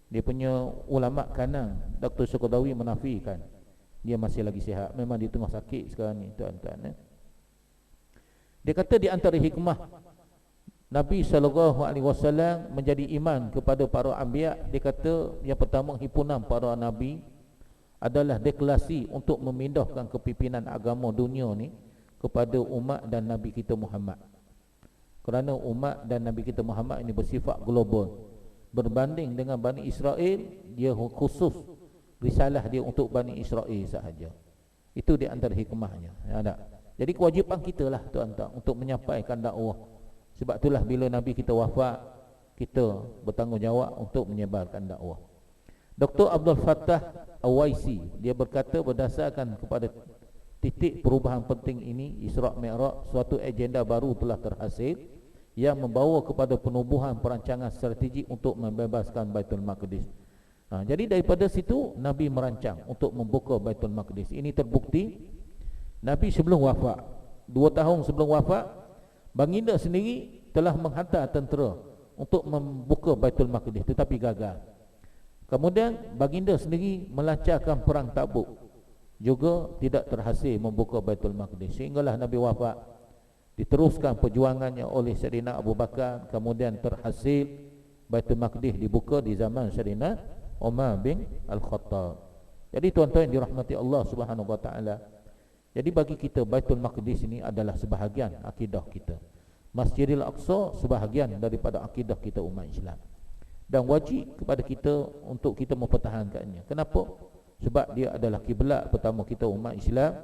dia punya ulama kanan, Dr. Sukodawi menafikan dia masih lagi sihat. Memang dia tengah sakit sekarang ni, tuan-tuan. Dia kata di antara hikmah Nabi SAW menjadi iman kepada para anbiya, dia kata yang pertama, himpunan para nabi adalah deklarasi untuk memindahkan kepimpinan agama dunia ni kepada umat dan Nabi kita Muhammad. Kerana umat dan Nabi kita Muhammad ini bersifat global. Berbanding dengan Bani Israel, dia khusus risalah dia untuk Bani Israel sahaja. Itu di antara hikmahnya. Jadi kewajipan kita lah, tuan-tuan, untuk menyampaikan dakwah. Sebab itulah bila Nabi kita wafat, kita bertanggungjawab untuk menyebarkan dakwah. Dr. Abdul Fattah Awaisi, dia berkata berdasarkan kepada titik perubahan penting ini, Isra' Mi'raj, suatu agenda baru telah terhasil yang membawa kepada penubuhan perancangan strategik untuk membebaskan Baitul Maqdis. Jadi daripada situ Nabi merancang untuk membuka Baitul Maqdis. Ini terbukti Nabi sebelum wafat, 2 tahun sebelum wafat, Baginda sendiri telah menghantar tentera untuk membuka Baitul Maqdis, tetapi gagal. Kemudian Baginda sendiri melancarkan perang Tabuk, juga tidak terhasil membuka Baitul Maqdis. Sehinggalah Nabi wafat, diteruskan perjuangannya oleh Sayyidina Abu Bakar. Kemudian terhasil Baitul Maqdis dibuka di zaman Sayyidina Umar bin Al-Khattab. Jadi tuan-tuan yang dirahmati Allah Subhanahu Wa Taala, jadi bagi kita Baitul Maqdis ini adalah sebahagian akidah kita. Masjidil Aqsa sebahagian daripada akidah kita umat Islam. Dan wajib kepada kita untuk kita mempertahankannya. Kenapa? Sebab dia adalah kiblat pertama kita umat Islam.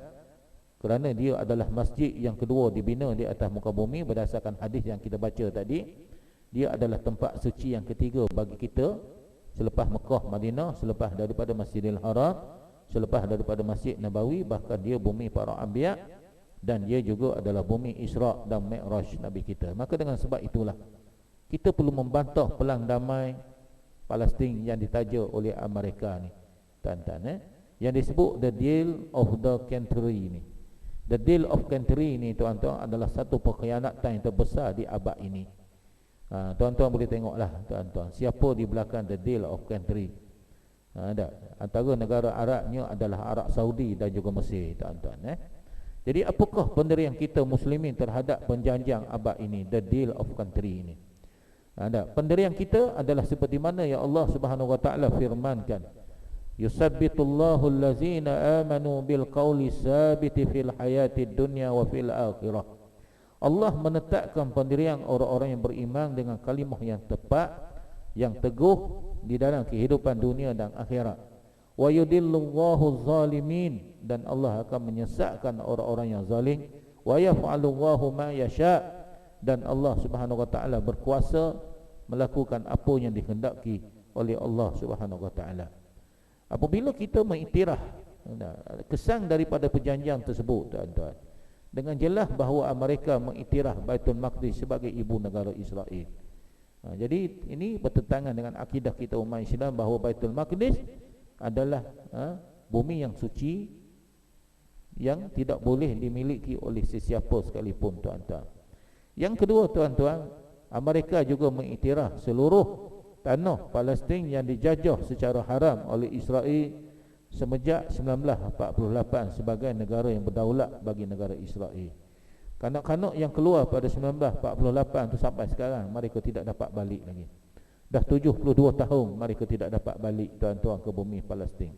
Kerana dia adalah masjid yang kedua dibina di atas muka bumi berdasarkan hadis yang kita baca tadi. Dia adalah tempat suci yang ketiga bagi kita selepas Mekah, Madinah, selepas daripada Masjidil Haram, selepas daripada Masjid Nabawi. Bahkan dia bumi para anbiya, dan dia juga adalah bumi Isra' dan Mi'raj Nabi kita. Maka dengan sebab itulah kita perlu membantah pelang damai Palestin yang ditaja oleh Amerika ni, tuan-tuan, yang disebut the deal of the country ni. The deal of country ni, tuan-tuan, adalah satu pengkhianatan yang terbesar di abad ini. Tuan-tuan boleh tengoklah tuan-tuan, siapa di belakang the deal of country. Antara negara Arabnya adalah Arab Saudi dan juga Mesir, tuan-tuan. Jadi apakah pendirian kita muslimin terhadap perjanjian abad ini, the deal of country ini? Pendirian kita adalah seperti mana yang Allah Subhanahu wa taala firmankan, yusabbitullahu allazina amanu bil qawli sabiti fil hayatid dunya wa fil akhirah. Allah menetapkan pendirian orang-orang yang beriman dengan kalimah yang tepat, yang teguh di dalam kehidupan dunia dan akhirat. Wa yudillullahu zalimin, dan Allah akan menyesatkan orang-orang yang zalim. Wa yaf'alullahu ma yasha, dan Allah Subhanahu wa taala berkuasa melakukan apa yang dikehendaki oleh Allah Subhanahu wa taala. Apabila kita mengiktiraf kesan daripada perjanjian tersebut, tuan-tuan, dengan jelas bahawa mereka mengiktiraf Baitul Maqdis sebagai ibu negara Israel. Jadi ini bertentangan dengan akidah kita umat Islam bahawa Baitul Maqdis adalah bumi yang suci yang tidak boleh dimiliki oleh sesiapa sekalipun, tuan-tuan. Yang kedua, tuan-tuan, mereka juga mengiktiraf seluruh tanah Palestin yang dijajah secara haram oleh Israel semenjak 1948 sebagai negara yang berdaulat bagi negara Israel. Kanak-kanak yang keluar pada 1948 tu sampai sekarang mereka tidak dapat balik lagi. Dah 72 tahun mereka tidak dapat balik, tuan-tuan, ke bumi Palestin.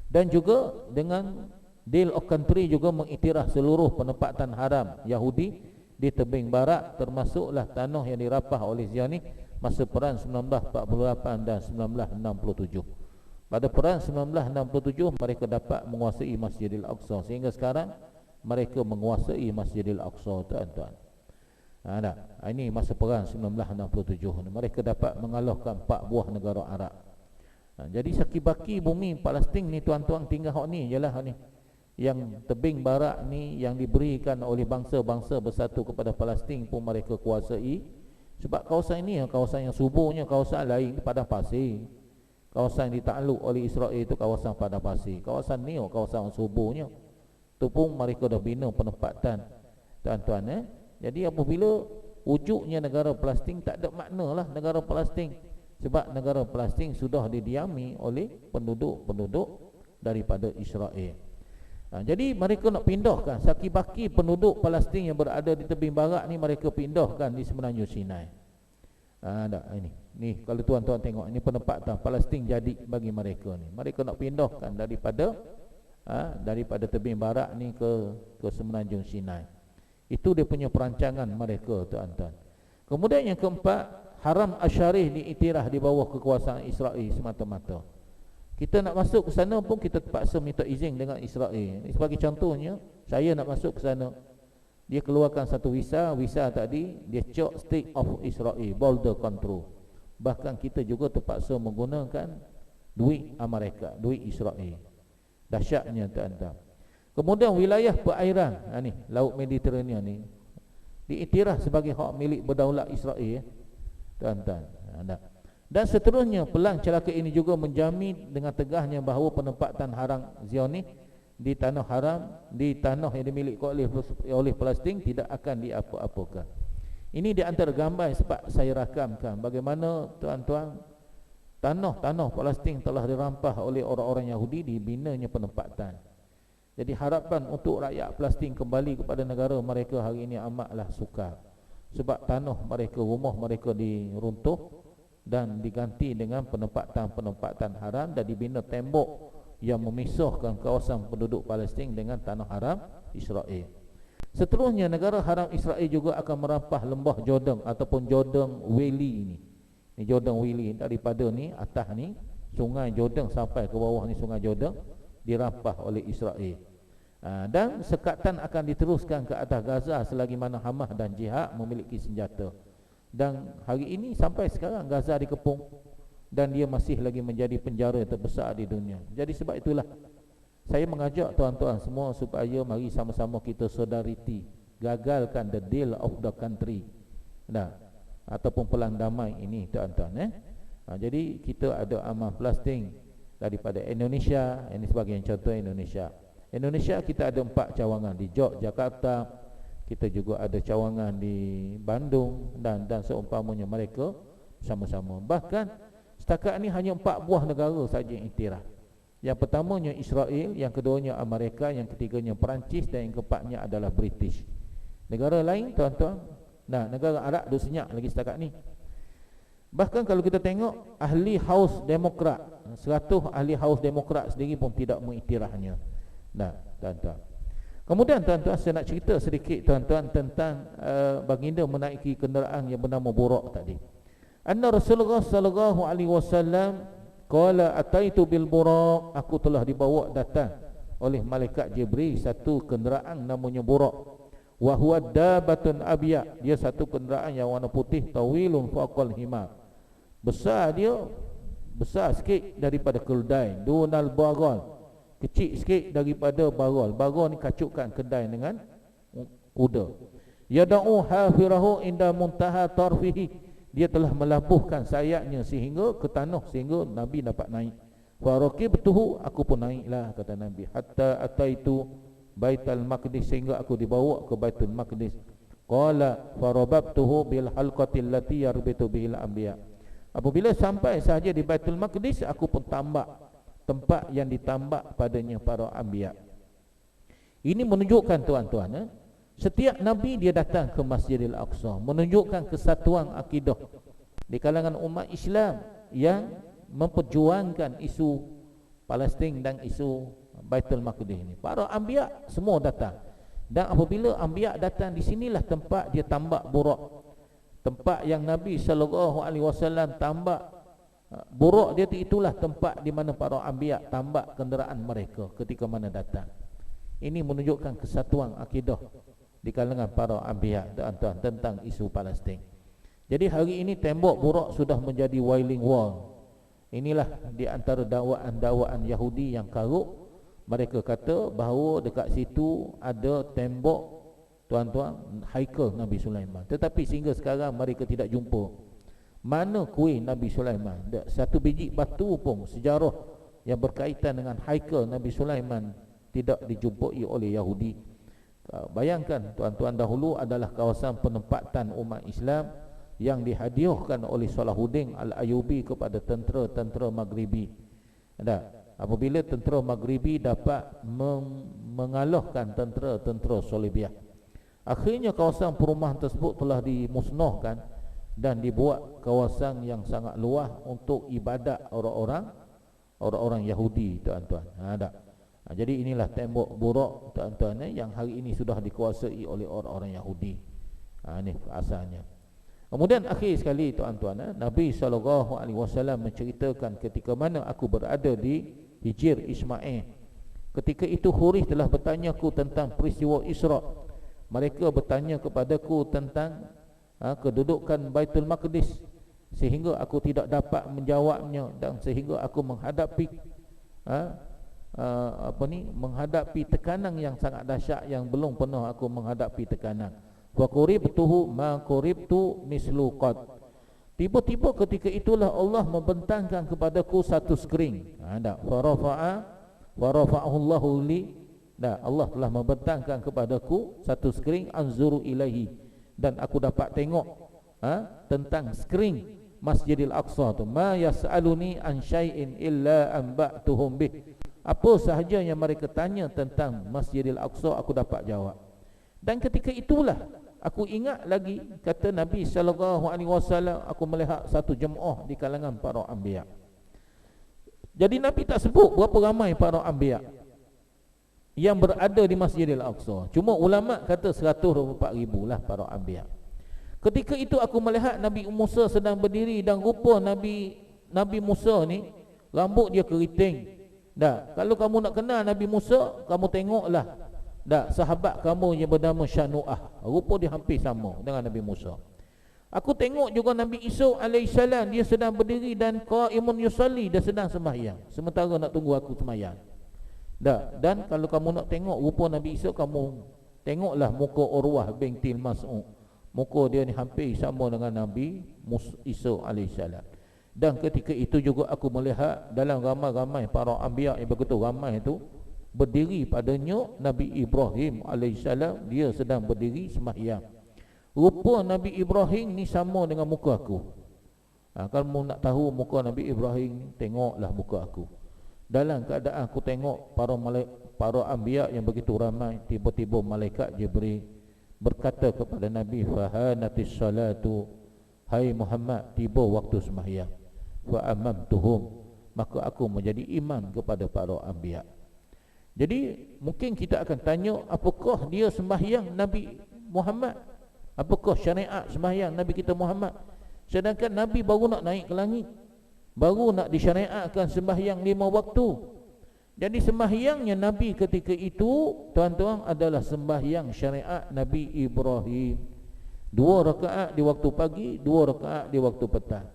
Dan juga dengan deal of country juga mengiktiraf seluruh penempatan haram Yahudi di tebing barat, termasuklah tanah yang dirapah oleh Zionis masa perang 1948 dan 1967. Pada perang 1967 mereka dapat menguasai Masjidil Aqsa, sehingga sekarang mereka menguasai Masjidil Aqsa, tuan-tuan. Ini masa perang 1967 mereka dapat mengalahkan 4 buah negara Arab. Jadi sakibaki bumi Palestin ni, tuan-tuan, tinggal hak ni jelah ni. Yang tebing barat ni yang diberikan oleh bangsa-bangsa bersatu kepada Palestin pun mereka kuasai. Sebab kawasan ini kawasan yang suburnya, kawasan lain padang pasir. Kawasan yang ditakluk oleh Israel itu kawasan padang pasir. Kawasan ni kawasan suburnya. Tu pun mereka dah bina penempatan, tuan-tuan. Jadi apabila wujudnya negara Palestin, tak ada makna lah negara Palestin. Sebab negara Palestin sudah didiami oleh penduduk-penduduk daripada Israel. Jadi mereka nak pindahkan sakibaki penduduk Palestin yang berada di tebing barat ni, mereka pindahkan di semenanjung Sinai. Ini kalau tuan-tuan tengok, ini penempatan Palestin jadi bagi mereka ni. Mereka nak pindahkan daripada tebing barat ni ke semenanjung Sinai. Itu dia punya perancangan mereka, tuan-tuan. Kemudian yang keempat, Haram Asyarih diiktiraf di bawah kekuasaan Israel semata-mata. Kita nak masuk ke sana pun kita terpaksa minta izin dengan Israel. Sebagai contohnya, saya nak masuk ke sana, dia keluarkan satu visa tadi, dia cok State of Israel, border control. Bahkan kita juga terpaksa menggunakan duit Amerika, duit Israel. Dahsyatnya, tuan-tuan. Kemudian wilayah perairan ni, Laut Mediterranean ni diiktiraf sebagai hak milik berdaulat Israel, tuan-tuan. Dan seterusnya, pelang celaka ini juga menjamin dengan tegahnya bahawa penempatan haram Zionis di tanah haram, di tanah yang dimiliki oleh Palestin tidak akan diapa-apakan. Ini di antara gambar yang sempat saya rakamkan bagaimana, tuan-tuan, tanah-tanah Palestin telah dirampas oleh orang-orang Yahudi, dibinanya penempatan. Jadi harapan untuk rakyat Palestin kembali kepada negara mereka hari ini amatlah sukar. Sebab tanah mereka, rumah mereka diruntuh dan diganti dengan penempatan haram, dan dibina tembok yang memisahkan kawasan penduduk Palestin dengan tanah haram Israel. Seterusnya, negara haram Israel juga akan merampah lembah Jordan ataupun Jordan Valley ini. Ini Jordan Valley, daripada ni atas ni sungai Jordan sampai ke bawah ni sungai Jordan dirampah oleh Israel. Dan sekatan akan diteruskan ke atas Gaza selagi mana Hamas dan Jihad memiliki senjata. Dan hari ini sampai sekarang Gaza dikepung dan dia masih lagi menjadi penjara terbesar di dunia. Jadi sebab itulah saya mengajak tuan-tuan semua supaya mari sama-sama kita solidariti, gagalkan the deal of the country ataupun pelang damai ini, tuan-tuan. Jadi kita ada amal Palestin daripada Indonesia. Ini sebagai contoh Indonesia. Indonesia kita ada 4 cawangan di Yogyakarta, kita juga ada cawangan di Bandung dan seumpamanya mereka sama-sama. Bahkan setakat ni hanya 4 buah negara saja yang iktiraf. Yang pertamanya Israel, yang keduanya Amerika, yang ketiganya Perancis dan yang keempatnya adalah British. Negara lain tuan-tuan, negara Arab dah senyap lagi setakat ni. Bahkan kalau kita tengok ahli Haus Demokrat, 100 ahli Haus Demokrat sendiri pun tidak mengiktirafnya. Tuan-tuan. Kemudian tuan-tuan, saya nak cerita sedikit tuan-tuan tentang baginda menaiki kenderaan yang bernama Buraq tadi. Anna Rasulullah sallallahu alaihi wasallam qala ataitu bil Buraq, aku telah dibawa datang oleh malaikat Jibril satu kenderaan namanya Buraq. Wa huwa dabatun abyad, dia satu kenderaan yang warna putih, tawilun faqal himar. Besar dia, besar sikit daripada keldai, dunal bagal, kecil sikit daripada barol. Barol ni kacukkan kedai dengan kuda. Yada'u hafirahu inda muntaha tarfihi, dia telah melabuhkan sayapnya sehingga ke tanah, sehingga Nabi dapat naik. Fa raqibtuhu, aku pun naiklah, kata Nabi, hatta ataitu Baitul Maqdis, sehingga aku dibawa ke Baitul Maqdis. Qala farababtuhu bil halqati allati yarbitu bil anbiya. Apabila sampai sahaja di Baitul Maqdis, aku pun tambak tempat yang ditambak padanya para anbiya. Ini menunjukkan tuan-tuan, setiap nabi dia datang ke Masjidil Aqsa, menunjukkan kesatuan akidah di kalangan umat Islam yang memperjuangkan isu Palestin dan isu Baitul Maqdis ni. Para anbiya semua datang. Dan apabila anbiya datang, di sinilah tempat dia tambak Buraq. Tempat yang Nabi sallallahu alaihi wasallam tambak Buraq dia, itulah tempat di mana para anbiya tambak kenderaan mereka ketika mana datang. Ini menunjukkan kesatuan akidah di kalangan para anbiya tuan-tuan tentang isu Palestin. Jadi hari ini tembok Buraq sudah menjadi Wailing Wall. Inilah di antara dakwaan Yahudi yang karuk. Mereka kata bahawa dekat situ ada tembok tuan-tuan haikal Nabi Sulaiman. Tetapi sehingga sekarang mereka tidak jumpa mana kuih Nabi Sulaiman. Satu biji batu pun sejarah yang berkaitan dengan haikal Nabi Sulaiman tidak dijumpai oleh Yahudi. Bayangkan tuan-tuan, dahulu adalah kawasan penempatan umat Islam yang dihadiahkan oleh Salahuddin Al-Ayyubi kepada tentera-tentera Maghribi. Apabila tentera Maghribi dapat mengalahkan tentera-tentera Salibiyah, akhirnya kawasan perumahan tersebut telah dimusnahkan dan dibuat kawasan yang sangat luas untuk ibadat orang-orang Yahudi tuan-tuan. Jadi inilah tembok Buraq tuan-tuan, yang hari ini sudah dikuasai oleh orang-orang Yahudi. Ini asalnya. Kemudian akhir sekali tuan-tuan, Nabi SAW menceritakan ketika mana aku berada di Hijir Ismail. Ketika itu Hurih telah bertanyaku tentang peristiwa Isra. Mereka bertanya kepadaku tentang kedudukan Baitul Maqdis, sehingga aku tidak dapat menjawabnya, dan sehingga aku menghadapi menghadapi tekanan yang sangat dahsyat yang belum pernah aku menghadapi tekanan. Wa quribtuhu ma quribtu mislu qad. Tiba-tiba ketika itulah Allah membentangkan kepadaku satu skrin. Wa rafa'ahu Allahu li. Allah telah membentangkan kepadaku satu skrin, anzuru ilaihi, dan aku dapat tengok tentang skrin Masjidil Aqsa tu. Ma yas'aluni an syai'in illa anba'tuhum bih. Apa sahaja yang mereka tanya tentang Masjidil Aqsa, aku dapat jawab. Dan ketika itulah aku ingat lagi kata Nabi sallallahu alaihi wasallam, aku melihat satu jemaah di kalangan para anbiya. Jadi Nabi tak sebut berapa ramai para anbiya yang berada di Masjidil Aqsa. Cuma ulama kata 124,000 lah para anbiya. Ketika itu aku melihat Nabi Musa sedang berdiri, dan rupa Nabi Musa ni rambut dia keriting. Kalau kamu nak kenal Nabi Musa, kamu tengoklah sahabat kamu yang bernama Syanu'ah. Rupa dia hampir sama dengan Nabi Musa. Aku tengok juga Nabi Isa AS, dia sedang berdiri dan qa'imun yusalli, dia sedang sembahyang sementara nak tunggu aku sembahyang. Dan kalau kamu nak tengok rupa Nabi Isa, kamu tengoklah muka Urwah binti Mas'ud. Muka dia ni hampir sama dengan Nabi Isa AS. Dan ketika itu juga aku melihat dalam ramai-ramai para anbiya yang begitu ramai itu, berdiri padanya Nabi Ibrahim alaihissalam. Dia sedang berdiri sembahyang. Rupa Nabi Ibrahim ni sama dengan muka aku. Kalau nak tahu muka Nabi Ibrahim, tengoklah muka aku. Dalam keadaan aku tengok para anbiya yang begitu ramai, tiba-tiba malaikat Jibril berkata kepada Nabi, fahanatis salatu, hai Muhammad, tiba waktu sembahyang. Fa amamtuhum, maka aku menjadi imam kepada para anbiya. Jadi mungkin kita akan tanya, apakah dia sembahyang Nabi Muhammad? Apakah syariat sembahyang Nabi kita Muhammad? Sedangkan Nabi baru nak naik ke langit, baru nak disyariatkan sembahyang 5 waktu. Jadi sembahyangnya Nabi ketika itu, tuan-tuan, adalah sembahyang syariat Nabi Ibrahim. 2 rakaat di waktu pagi, 2 rakaat di waktu petang.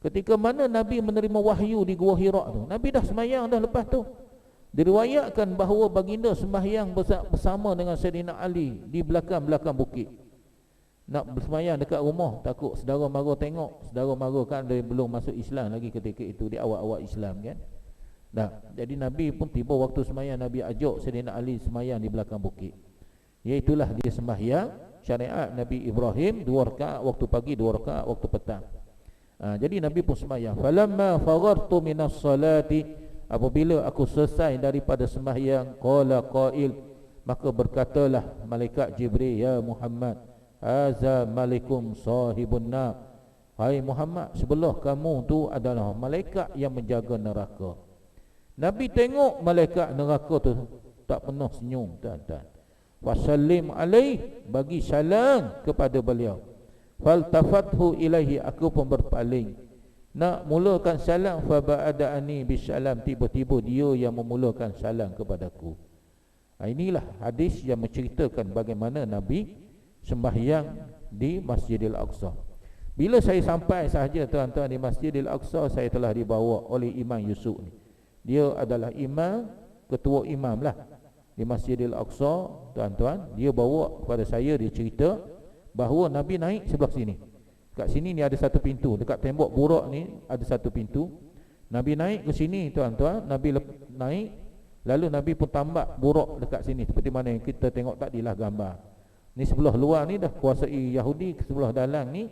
Ketika mana Nabi menerima wahyu di Gua Hira tu, Nabi dah sembahyang dah lepas tu. Diriwayatkan bahawa baginda sembahyang bersama dengan Sayyidina Ali di belakang-belakang bukit. Nak bersembahyang dekat rumah, takut saudara mara tengok. Saudara mara kan dia belum masuk Islam lagi ketika itu, di awal-awal Islam kan. Jadi Nabi pun tiba waktu sembahyang, Nabi ajak Sayyidina Ali sembahyang di belakang bukit. Iaitulah dia sembahyang syariat Nabi Ibrahim, 2 rakaat waktu pagi, 2 rakaat waktu petang. Jadi Nabi pun sembahyang. Falamma faghartu minas salati, apabila aku selesai daripada sembahyang, qala qail, maka berkatalah malaikat Jibril, ya Muhammad, haza malikum sahibun nar, hai Muhammad, sebelah kamu tu adalah malaikat yang menjaga neraka. Nabi tengok malaikat neraka tu tak pernah senyum, tuan-tuan. Wasallim alaih, bagi salam kepada beliau. Faltafathu ilaihi, aku pun berpaling nak mulakan salam. Faba'ada'ani bisalam, tiba-tiba dia yang memulakan salam kepadaku. Inilah hadis yang menceritakan bagaimana Nabi sembahyang di Masjidil Aqsa. Bila saya sampai sahaja, tuan-tuan, di Masjidil Aqsa, saya telah dibawa oleh Imam Yusuf ni. Dia adalah imam, ketua imam lah di Masjidil Aqsa, tuan-tuan. Dia bawa kepada saya, dia cerita bahawa Nabi naik sebelah sini. Kat sini ni ada satu pintu, dekat tembok burak ni ada satu pintu. Nabi naik ke sini, tuan-tuan. Nabi naik, lalu Nabi pun tambak burak dekat sini, seperti mana yang kita tengok tadilah gambar. Ni sebelah luar ni dah kuasai Yahudi, sebelah dalam ni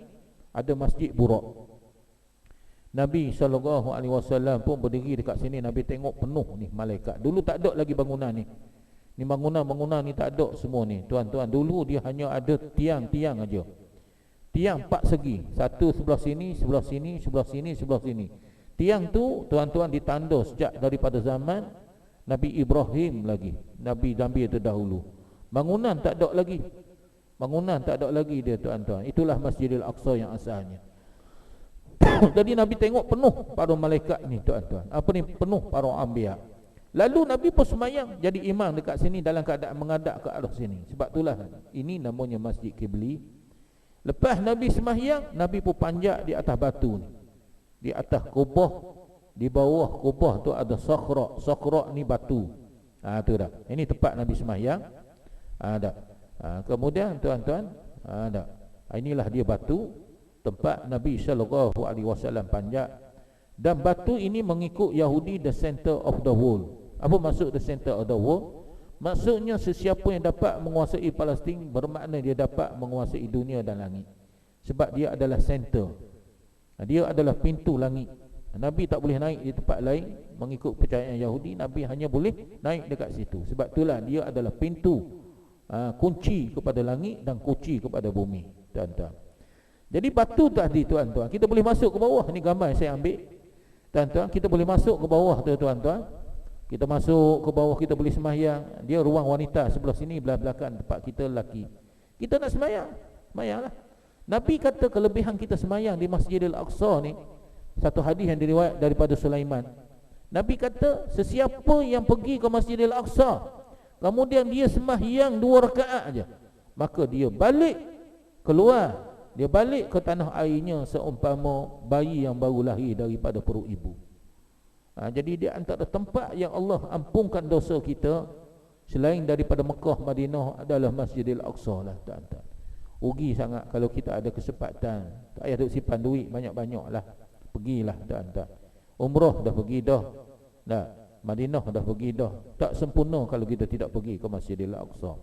ada masjid burak. Nabi SAW pun berdiri dekat sini. Nabi tengok penuh ni malaikat. Dulu tak ada lagi bangunan ni. Ni bangunan ni tak ada semua ni, tuan-tuan. Dulu dia hanya ada tiang-tiang aja. Tiang 4 segi, satu sebelah sini, sebelah sini, sebelah sini, sebelah sini. Tiang tu, tuan-tuan, ditanda sejak daripada zaman Nabi Ibrahim lagi, Nabi terdahulu. Bangunan tak ada lagi. Bangunan tak ada lagi dia, tuan-tuan. Itulah Masjidil Aqsa yang asalnya. Jadi Nabi tengok penuh para malaikat ni, tuan-tuan. Apa ni, penuh para anbiya. Lalu Nabi pun sembahyang jadi imam dekat sini dalam keadaan menghadap ke arah sini. Sebab itulah ini namanya Masjid Qibli. Lepas Nabi sembahyang, Nabi pun panjat di atas batu ni. Di atas kubah, di bawah kubah tu ada sakhra. Sakhra ni batu. Tu dah. Ini tempat Nabi sembahyang. Dah. Kemudian tuan-tuan, inilah dia batu tempat Nabi SAW panjat. Dan batu ini mengikut Yahudi the center of the world. Apa maksud the center of the world? Maksudnya sesiapa yang dapat menguasai Palestin, bermakna dia dapat menguasai dunia dan langit. Sebab dia adalah center, dia adalah pintu langit. Nabi tak boleh naik di tempat lain. Mengikut percayaan Yahudi, Nabi hanya boleh naik dekat situ. Sebab itulah dia adalah pintu, kunci kepada langit dan kunci kepada bumi, tuan-tuan. Jadi batu tadi, tuan-tuan, kita boleh masuk ke bawah. Ini gambar yang saya ambil, tuan-tuan. Kita boleh masuk ke bawah tu, tuan-tuan. Kita masuk ke bawah, kita boleh sembahyang. Dia ruang wanita sebelah sini, belakang tempat kita lelaki. Kita nak sembahyang, sembahyanglah. Nabi kata kelebihan kita sembahyang di Masjidil Aqsa ni, satu hadis yang diriwayat daripada Sulaiman. Nabi kata sesiapa yang pergi ke Masjidil Aqsa, kemudian dia sembahyang 2 rakaat aja, maka dia balik keluar, dia balik ke tanah airnya seumpama bayi yang baru lahir daripada perut ibu. Jadi dia antara tempat yang Allah ampunkan dosa kita selain daripada Mekah, Madinah, adalah Masjidil Aqsa lah, tuan-tuan. Rugi sangat kalau kita ada kesempatan. Tak payah duk simpan duit banyak-banyak lah, pergilah, tuan-tuan. Umrah dah pergi dah. Madinah dah pergi dah. Tak sempurna kalau kita tidak pergi ke Masjidil Aqsa.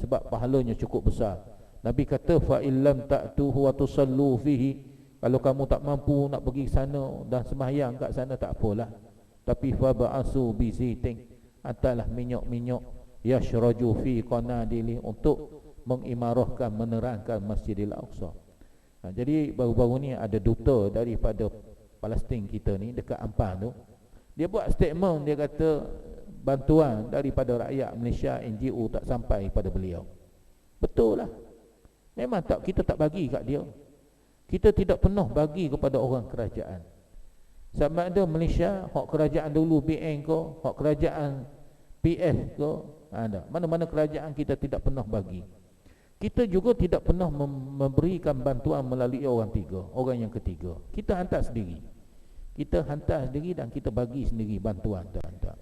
Sebab pahalanya cukup besar. Nabi kata fa illam ta'tuhu wa tusallu fihi, kalau kamu tak mampu nak pergi sana dan sembahyang kat sana tak apalah, tapi fa ba'asu bi zitin, atalah minyak-minyak yashraju fi qanadili, untuk mengimarahkan, menerangkan Masjidil Aqsa. Jadi baru-baru ni ada duta daripada Palestin kita ni dekat Ampang tu, dia buat statement, dia kata bantuan daripada rakyat Malaysia, NGO tak sampai pada beliau. Betul lah, memang tak, kita tak bagi kat dia. Kita tidak pernah bagi kepada orang kerajaan. Sama ada Malaysia, hak kerajaan dulu BN ke, hak kerajaan PF ke, ada mana-mana kerajaan kita tidak pernah bagi. Kita juga tidak pernah memberikan bantuan melalui orang yang ketiga. Kita hantar sendiri. Kita hantar sendiri dan kita bagi sendiri bantuan, tak.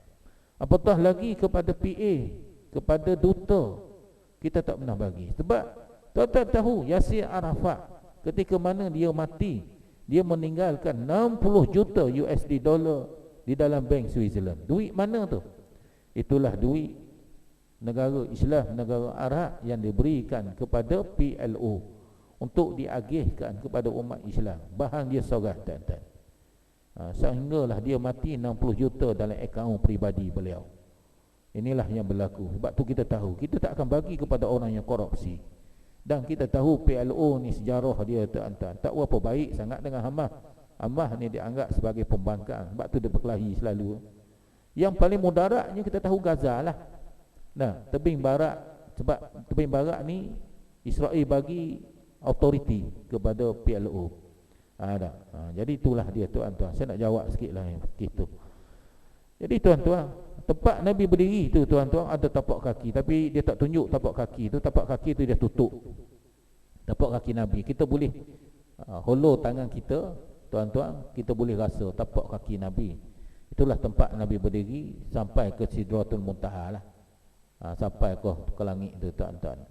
Apatah lagi kepada PA, kepada duta, kita tak pernah bagi. Sebab tuan-tuan tahu Yasir Arafat ketika mana dia mati, dia meninggalkan 60 juta USD dollar di dalam bank Switzerland. Duit mana tu? Itulah duit negara Islam, negara Arab yang diberikan kepada PLO untuk diagihkan kepada umat Islam. Bahan dia sorang, tuan-tuan. Sehinggalah dia mati 60 juta dalam akaun peribadi beliau. Inilah yang berlaku. Sebab tu kita tahu, kita tak akan bagi kepada orang yang korupsi. Dan kita tahu PLO ni sejarah dia, tuan-tuan, tak berapa baik sangat dengan Hamas. Hamas ni dianggap sebagai pembangkang. Sebab tu dia berkelahi selalu. Yang paling mudaratnya kita tahu Gaza lah. Tebing barat, sebab tebing barat ni Israel bagi authority kepada PLO. Jadi itulah dia, tuan-tuan. Saya nak jawab sikit lah gitu. Jadi tuan-tuan, tempat Nabi berdiri tu, tuan-tuan, ada tapak kaki, tapi dia tak tunjuk tapak kaki tu. Tapak kaki tu dia tutup tapak kaki Nabi. Kita boleh hollow tangan kita, tuan-tuan, kita boleh rasa tapak kaki Nabi. Itulah tempat Nabi berdiri sampai ke Sidratul Muntaha lah. Sampai ke langit tu, tuan-tuan.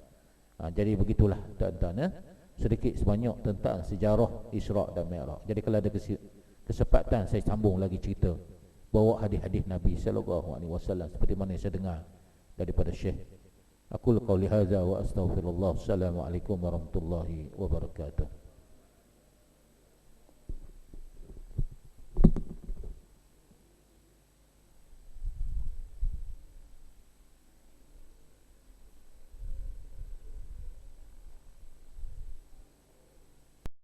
Jadi begitulah, tuan-tuan, sedikit sebanyak tentang sejarah Isra' dan Mi'raj. Jadi kalau ada kesempatan saya sambung lagi cerita, bawa hadis-hadis Nabi sallallahu alaihi wasallam seperti mana saya dengar daripada Syekh. Aku qauli hadza wa astaghfirullah. Assalamualaikum warahmatullahi wabarakatuh.